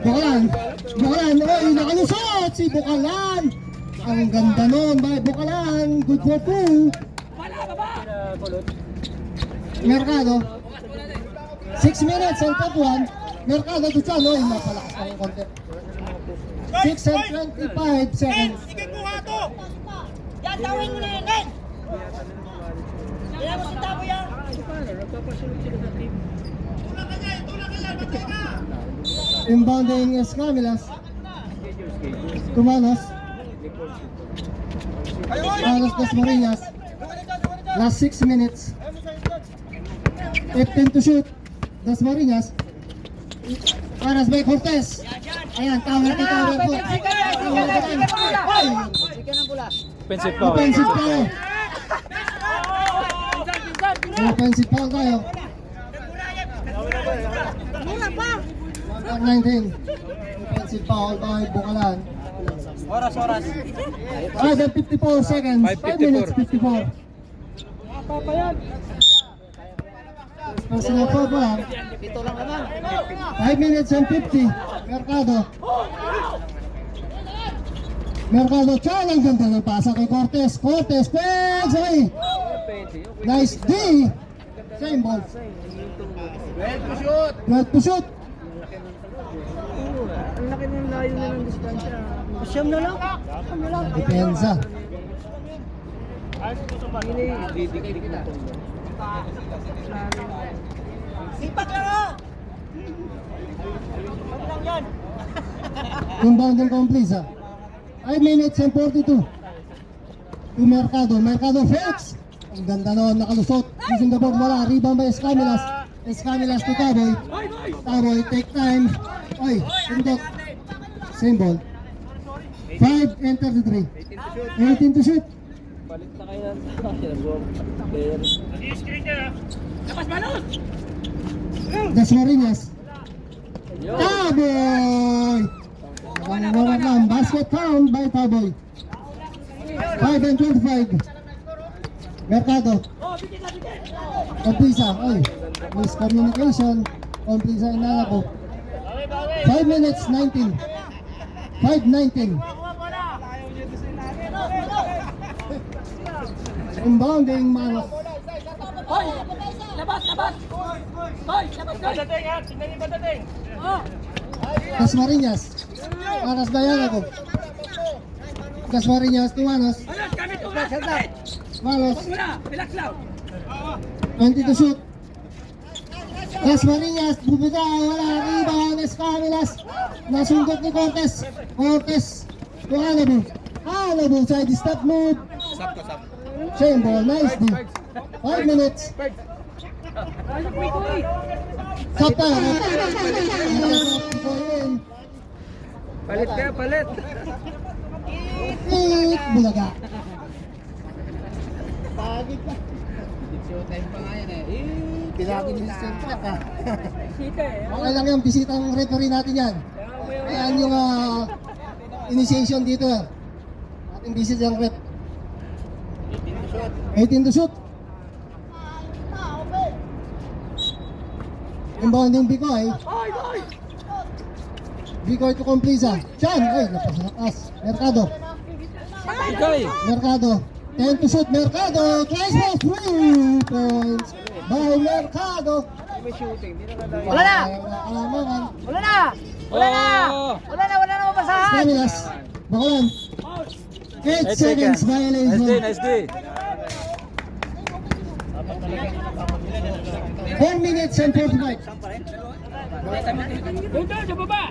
Bukalan. Oy, nakalusot si Bukalan. Ang ganda nun by Bukalan. Good for two. Mercado. 6 minutes and 21. Mercado to Chan. Oy, napalakas na yung konti. 6 and 25 seconds. Yan, tawin mo na yan, Nen! Kaya mo si Tabo yan! Inbounding is Camilas. Tumanos. Carlos Dasmariñas. Last 6 minutes. 15 to shoot. Dasmariñas. Aras by Cortez. Ayan, tower po. Offensive foul. Offensive foul. Offensive foul tayo. 19. Offensive foul by Bukalan. Oras. 54 seconds. 5 minutes 54. Personal foul pa lang. Pito lang naman. 5 minutes and 50. Mercado, Chan, ang ganda ng pasa kay Cortez. Cortez, Peds, okay. Nice D. Same ball. 12 to shoot. Ang laki ng layo na ng distansya. Siyam na lang. Depensa. Sipat lang o! Inbounding Comprisa. 5 minutes and 42. To Mercado. Mercado fakes. Ang ganda nun, nakalusot. Using the board, wala. Rebound by Escamilas. Escamilas to Taboy. Taboy, take time. Oy, pindot. Same ball. 5 and 33. 18 to shoot. Balik na kayo sa Dasmariñas. Taboy! Ang lang. Basket count by Taboy. 5 and 25. Mercado. Comprisa. Oy, miscommunication. Comprisa inala ko. 5 minutes 19. 5:19. Inbounding Manos. Dasmariñas. Aras bayan ako. Dasmariñas to Manos. Manos. 20 to shoot. Dasmariñas, bubita, wala, rebound, Escamilas. Nasundot ni Cortez. Cortez to Alamo, side step move. Same ball, nice D. 5 minutes. Sapa. Palit ka, palit. Bulaga. Pinagi ni Mr. Truck ha. Okay lang yung bisita ng referee natin yan. Ayan yung initiation dito. Ating visit yung rep. 18 to shoot. Inbounding Bicoy. Bicoy to Comprisa. Chan! Ay, napasalakas. Mercado. Mercado. 10 to shoot. Mercado. Tries for 3 points by Mercado. Wala na! Alamangan. Wala na mabasahan! Camilas. Bakalan. 8 seconds violation. Nice day. 4 minutes and 45.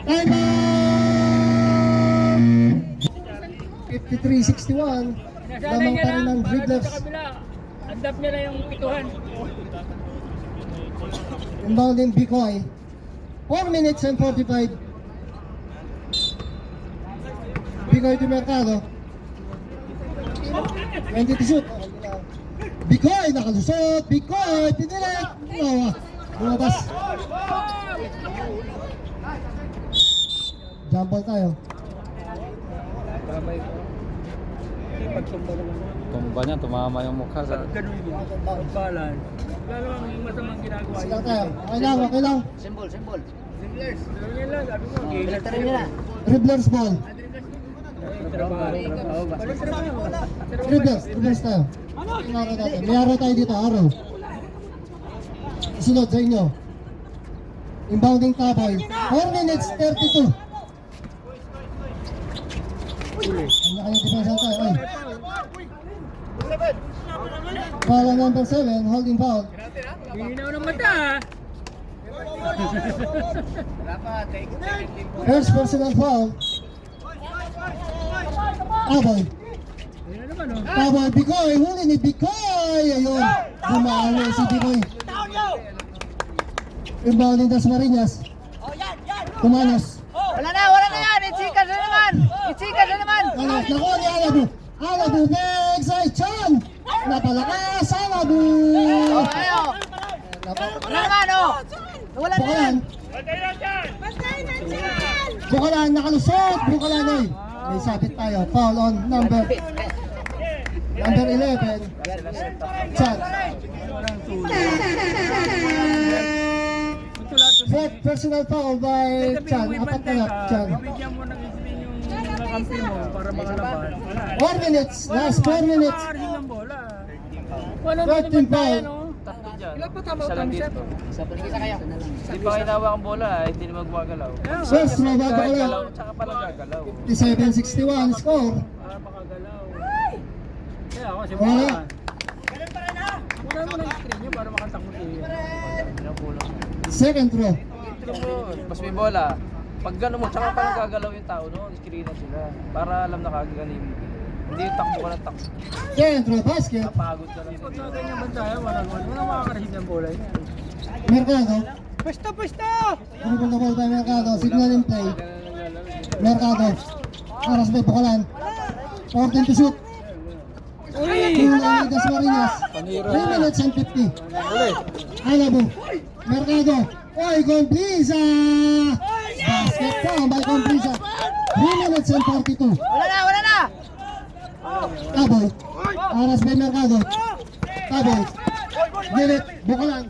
Time out! 53-61. Lamang pa rin ang dribblers. Andap niya na yung pituhan. Inbounding Bicoy. 4 minutes and 45. Bicoy to Mercado. 20 to shoot. Bicoy nakalusot. Bicoy pinilit. Lumabas. Jump ball tayo. Babay ko. Hindi, pagtumba naman. Tumba niya, tumama yung mukha sa... Ganun yun. Pagbalan. Lalo lang yung masamang ginagawa. Silang tayo. Okay lang, okay lang. Symbol, symbol. Similers. Ganun yan lang. Sabi mo. Elektarin nyo na. Dribblers ball. Trabaho. Dribblers tayo. Araw natin. May araw tayo dito, araw. Sunod sa inyo. Inbounding taboy. 4 minutes 32. Ano kayong depensa tayo? Ay. Foul on number 7, holding foul. Hinaw ng mata. First personal foul. Taboy. Hinaw naman oh. Taboy, Bikoy. Huli ni Bikoy. Ayun. Bumalo si Bikoy. Down yo! Inbounding Dasmariñas. Oh, yan! Kumanos. Wala na yan. Itsikas na naman. Itsikas na naman. Alas na ko ni Alabu. Alabu next ay Chan. Napalakas Alabu. Ayaw. Wala naman, oh. Wala na yan. Bukalan. Bukalan nakalusot. Bukalan ay. May sabit tayo. Foul on number 11. Chan. Fourth personal foul by Chan. Apat na lang. Chan. Bibigyan mo ng isipin yung kakampi mo para makalabas. 4 minutes. Last 4 minutes. Margin ng bola. 13 foul. Tatlo dyan. Ilan pa tama Isa lang dito. Isa kayo. Hindi pa hinawa ang bola, hindi na magwagalaw. First throw bago Kahit ulit. galaw, tsaka pala gagalaw. 57-61 score. para makagalaw. Kaya ako si Wala. Bola. Muna mo ng screen nyo para makatakot eh. Second throw. Mas may bola. Pag gano'n mo, tsaka pala gagalaw yung tao, no? Screen na sila. Para alam na kagaganin mo. Hindi yung takbo ka ng takbo. Second throw basket. Napagod ka lang. Pag mga ganyan bantaya, walang makakareceive ng bola yun. Mercado. Pwesto! Dribble the ball by Mercado. Signal in play. Mercado. Aras by Bukalan. 14 to shoot. Uy! Dasmariñas. 3 minutes and 50. Alabu. Mercado. Oy, Gombliza! Basket down by Gombliza. 3 minutes and 42. Wala na. Taboy. Aras by Mercado. Taboy. Minute. Bukalan.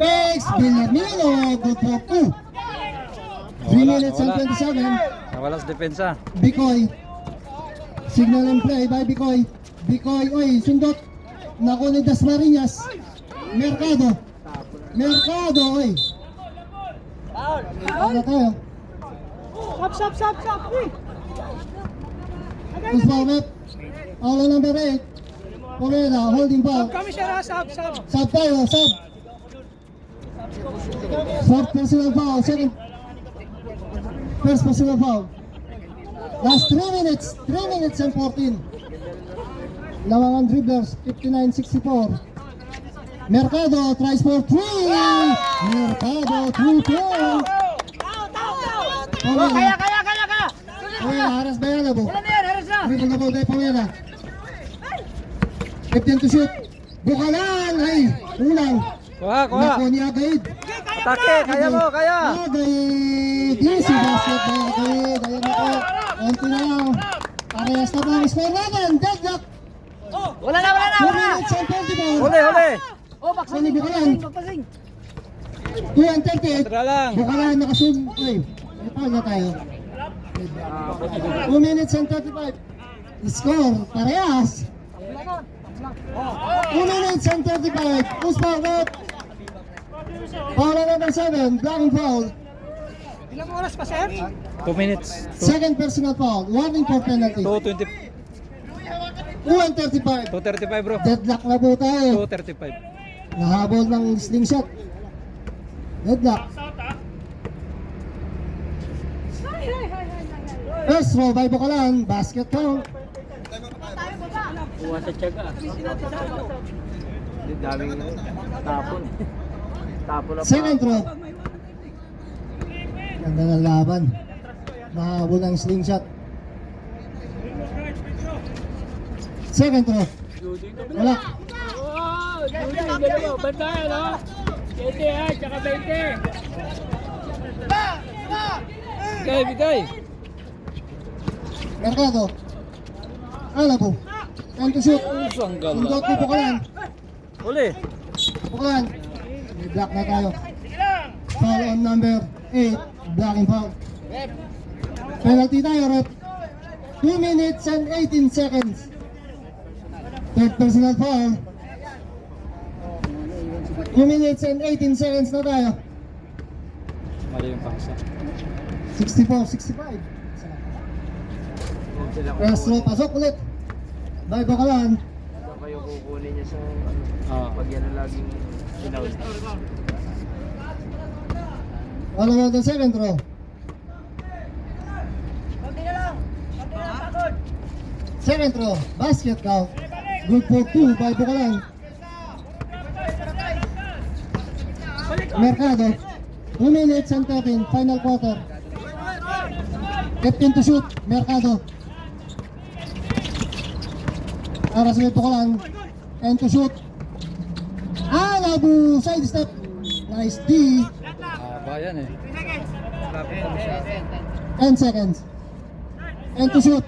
Takes Villamilo. Good for 2. 3 minutes and 27. Nawala sa depensa. Bikoy. Signal and play by Bikoy. Bikoy, oy, sundot. Naku ni Dasmariñas. Mercado. Oy. Ano tayo? Stop! Uy! Who's foul up? Foul number 8. Pomera, holding foul. Kami siya na, sub! Sub tayo, sub. Fourth personal foul. First personal foul. Last 3 minutes. 3 minutes and 14. Lawangan dribblers. 59-64. Mercado tries for 3. Mercado 3 points. Kaya. Pomera, haras ba yan, Abo? Wala na yan, haras na. Dribble na ball by Pomera. 15 to shoot. Bukalan. Ay, ulang. Kuha! Naku ni Agaid. Atake! Kaya mo! Kaya! Agaid. Easy basket by Agaid. Ayan ako. Konti na lang. Parehas na ba ang score natin? Deadlock. Wala na. 2 minutes and 24. Huli! Oh, Sali Bukalan. Magpasing. 2 and 38. Tara lang! Bukalan nakasum. Ay, may foul na tayo. 2 minutes and 35. Score, parehas. 2 minutes and 35. Who's foul up? Foul on number 7. Blocking foul. Ilang oras pa, sir? 2 minutes. Second personal foul. Warning for penalty. 2:20. 2 and 35. 2:35 bro. Deadlock na po tayo. 2:35. Nahabol ng slingshot. Deadlock. First throw by Bukalan. Basket count. Kuha sa tiyaga. Daming tapon. Tapon na Second throw. Ganda ng laban. Nahabol ng slingshot. Second throw. Wala. Oh, Judy, dalawa. Bantaya, no? 20 ha, tsaka 20. Bigay, bigay. Mercado. Alabo. Time to shoot. Usang Pindot gala. ni Bukalan. Uli. Bukalan. May block na tayo. Foul on number 8. Blocking foul. Penalty tayo, rep. 2 minutes and 18 seconds. Third personal foul. 2 minutes and 18 seconds na tayo. Mali yung paksa. 64-65. Restro, pasok ulit. Bye, Bukalan. Saan kayo kukunin niya sa ano? Pag yan ang laging sinaw. All around the second row. Second row, basket count. Good for 2 by Bukalan. Mercado, 2 minutes and 13, final quarter. 15 to shoot, Mercado. Aras may Bukalan, 10 to shoot. Alabo, side step. Nice D. Bayan eh. 10 seconds. 10 to shoot.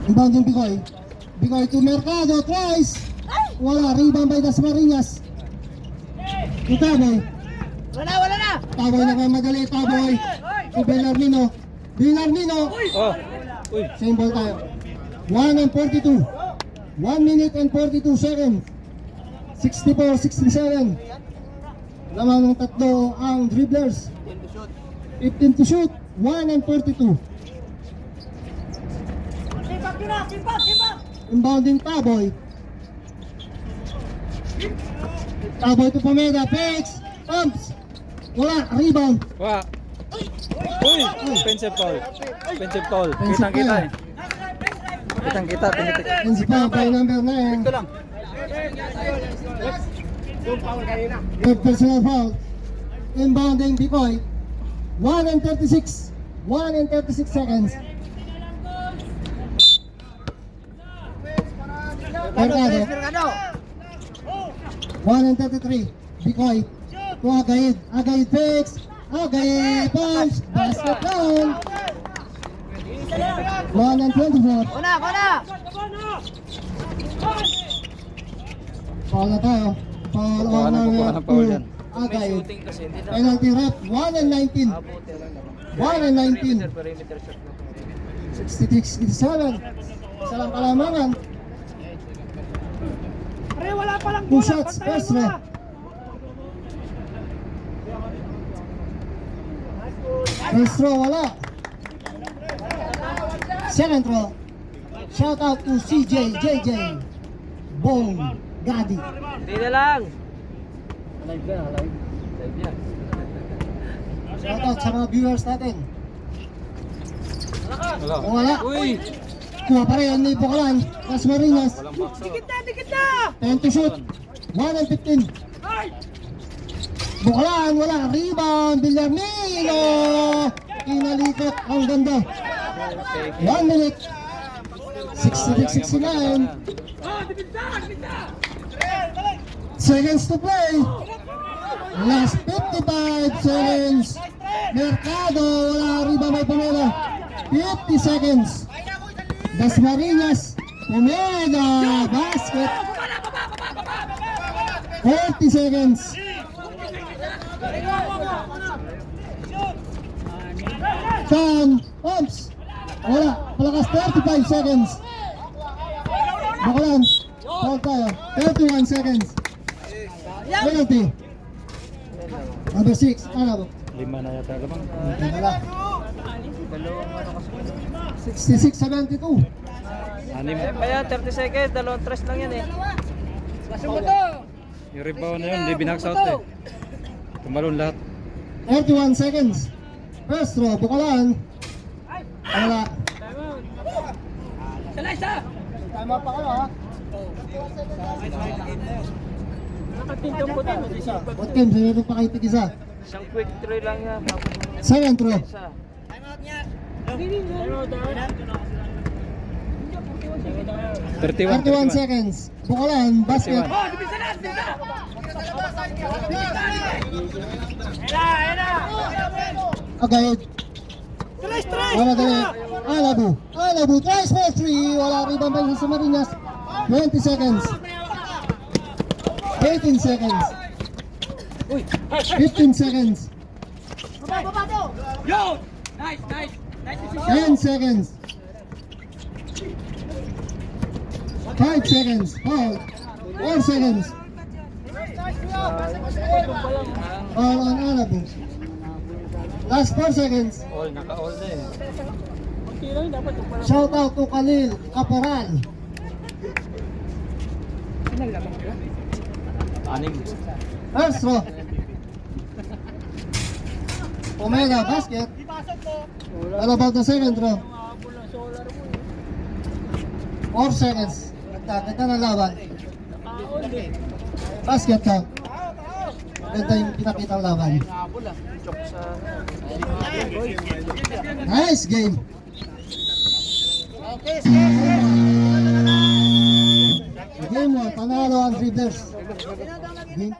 Inbounding Bigoy. Bigoy to Mercado, tries. Wala, rebound by Dasmariñas. To Taboy. Wala na! Taboy na kayo madali, Taboy. To Belarmino. Belarmino. Oh. Uy. Same ball tayo. 1 and 42. 1 minute and 42 seconds. 64-67. Laman ng tatlo ang dribblers. 15 to shoot. 1 and 42. Sipak! Inbounding Taboy. Taboy to Pomeda. Fakes. Pumps. Wala. Rebound. Wa. Uy. Offensive foul. Offensive foul. Offensive Kitang-kita foul. eh. Kitang-kita. Tinitik. Principal by number 9. Ito lang. Third personal foul. Inbounding Bicoy. 1 and 36. 1 and 36 seconds. Mercado. 1 and 33. Bicoy. To Agaid. Agaid fakes. Agaid pumps. Basket down. 1 and 24. Kona! Foul na tayo. Foul on Kukuha number ng foul 2. yan. Ah, May Agaid. shooting kasi hindi na. Penalty rep. 1 and 19. Abutin lang. 1 and 19. Perimeter shot na. 66-67. Isa lang kalamangan. Pre, wala palang 2 bola. shots, Pantayin first mo row. na. First row, wala. Second row. Shout out to CJ, JJ. Bong, Gadi. Hindi na lang. Live ka, live. Live yan. Shout out sa mga viewers natin. Wala. Kung wala, Uy. kuha pa rin ni Bukalan. Dasmariñas. Walang baksa. Dikit na! 10 to shoot. 1 and 15. Bukalan, wala. Rebound. Villarmino. Inalikot. Ang ganda. 1 minute. 66-69. Seconds to play. Last 55 seconds. Mercado, wala. Rebound by Pomeda. 50 seconds. Dasmariñas. Pomeda. Basket. 40 seconds. Chan. Pumps. Wala. Palakas 35 seconds. Bukalan. Foul tayo. 31 seconds. Penalty. Number 6. Ano? 5 na yata lamang. Wala. 66-72. Anim. Kaya 30 seconds, dalawang tres lang yan eh. Yung rebound na yun, hindi binaksaut eh. Tumalon lahat. 31 seconds. First row, Bukalan. Wala. Tama pa kayo ha. What game? Sinunod pa kayo tig-isa. Isang quick three lang yan. Second row. Isa. 31 seconds. Bukalan, basket. Agad. Wala dali. Alabu. Tries for 3. Wala rebound by sa Marinas. 20 seconds. 18 seconds. 15 seconds. 10 seconds. 5 seconds. 4 seconds. All on Alabu. Last 4 seconds. All, naka-all na eh. Shout out to Khalil Caporal. Anim. First row. Omega basket. What about the second row? 4 seconds. Nagkakita ng laban. Basket ka. Ganda yung pinakita ng laban. Nice game. Game 1, panalo ang Dribblers. Game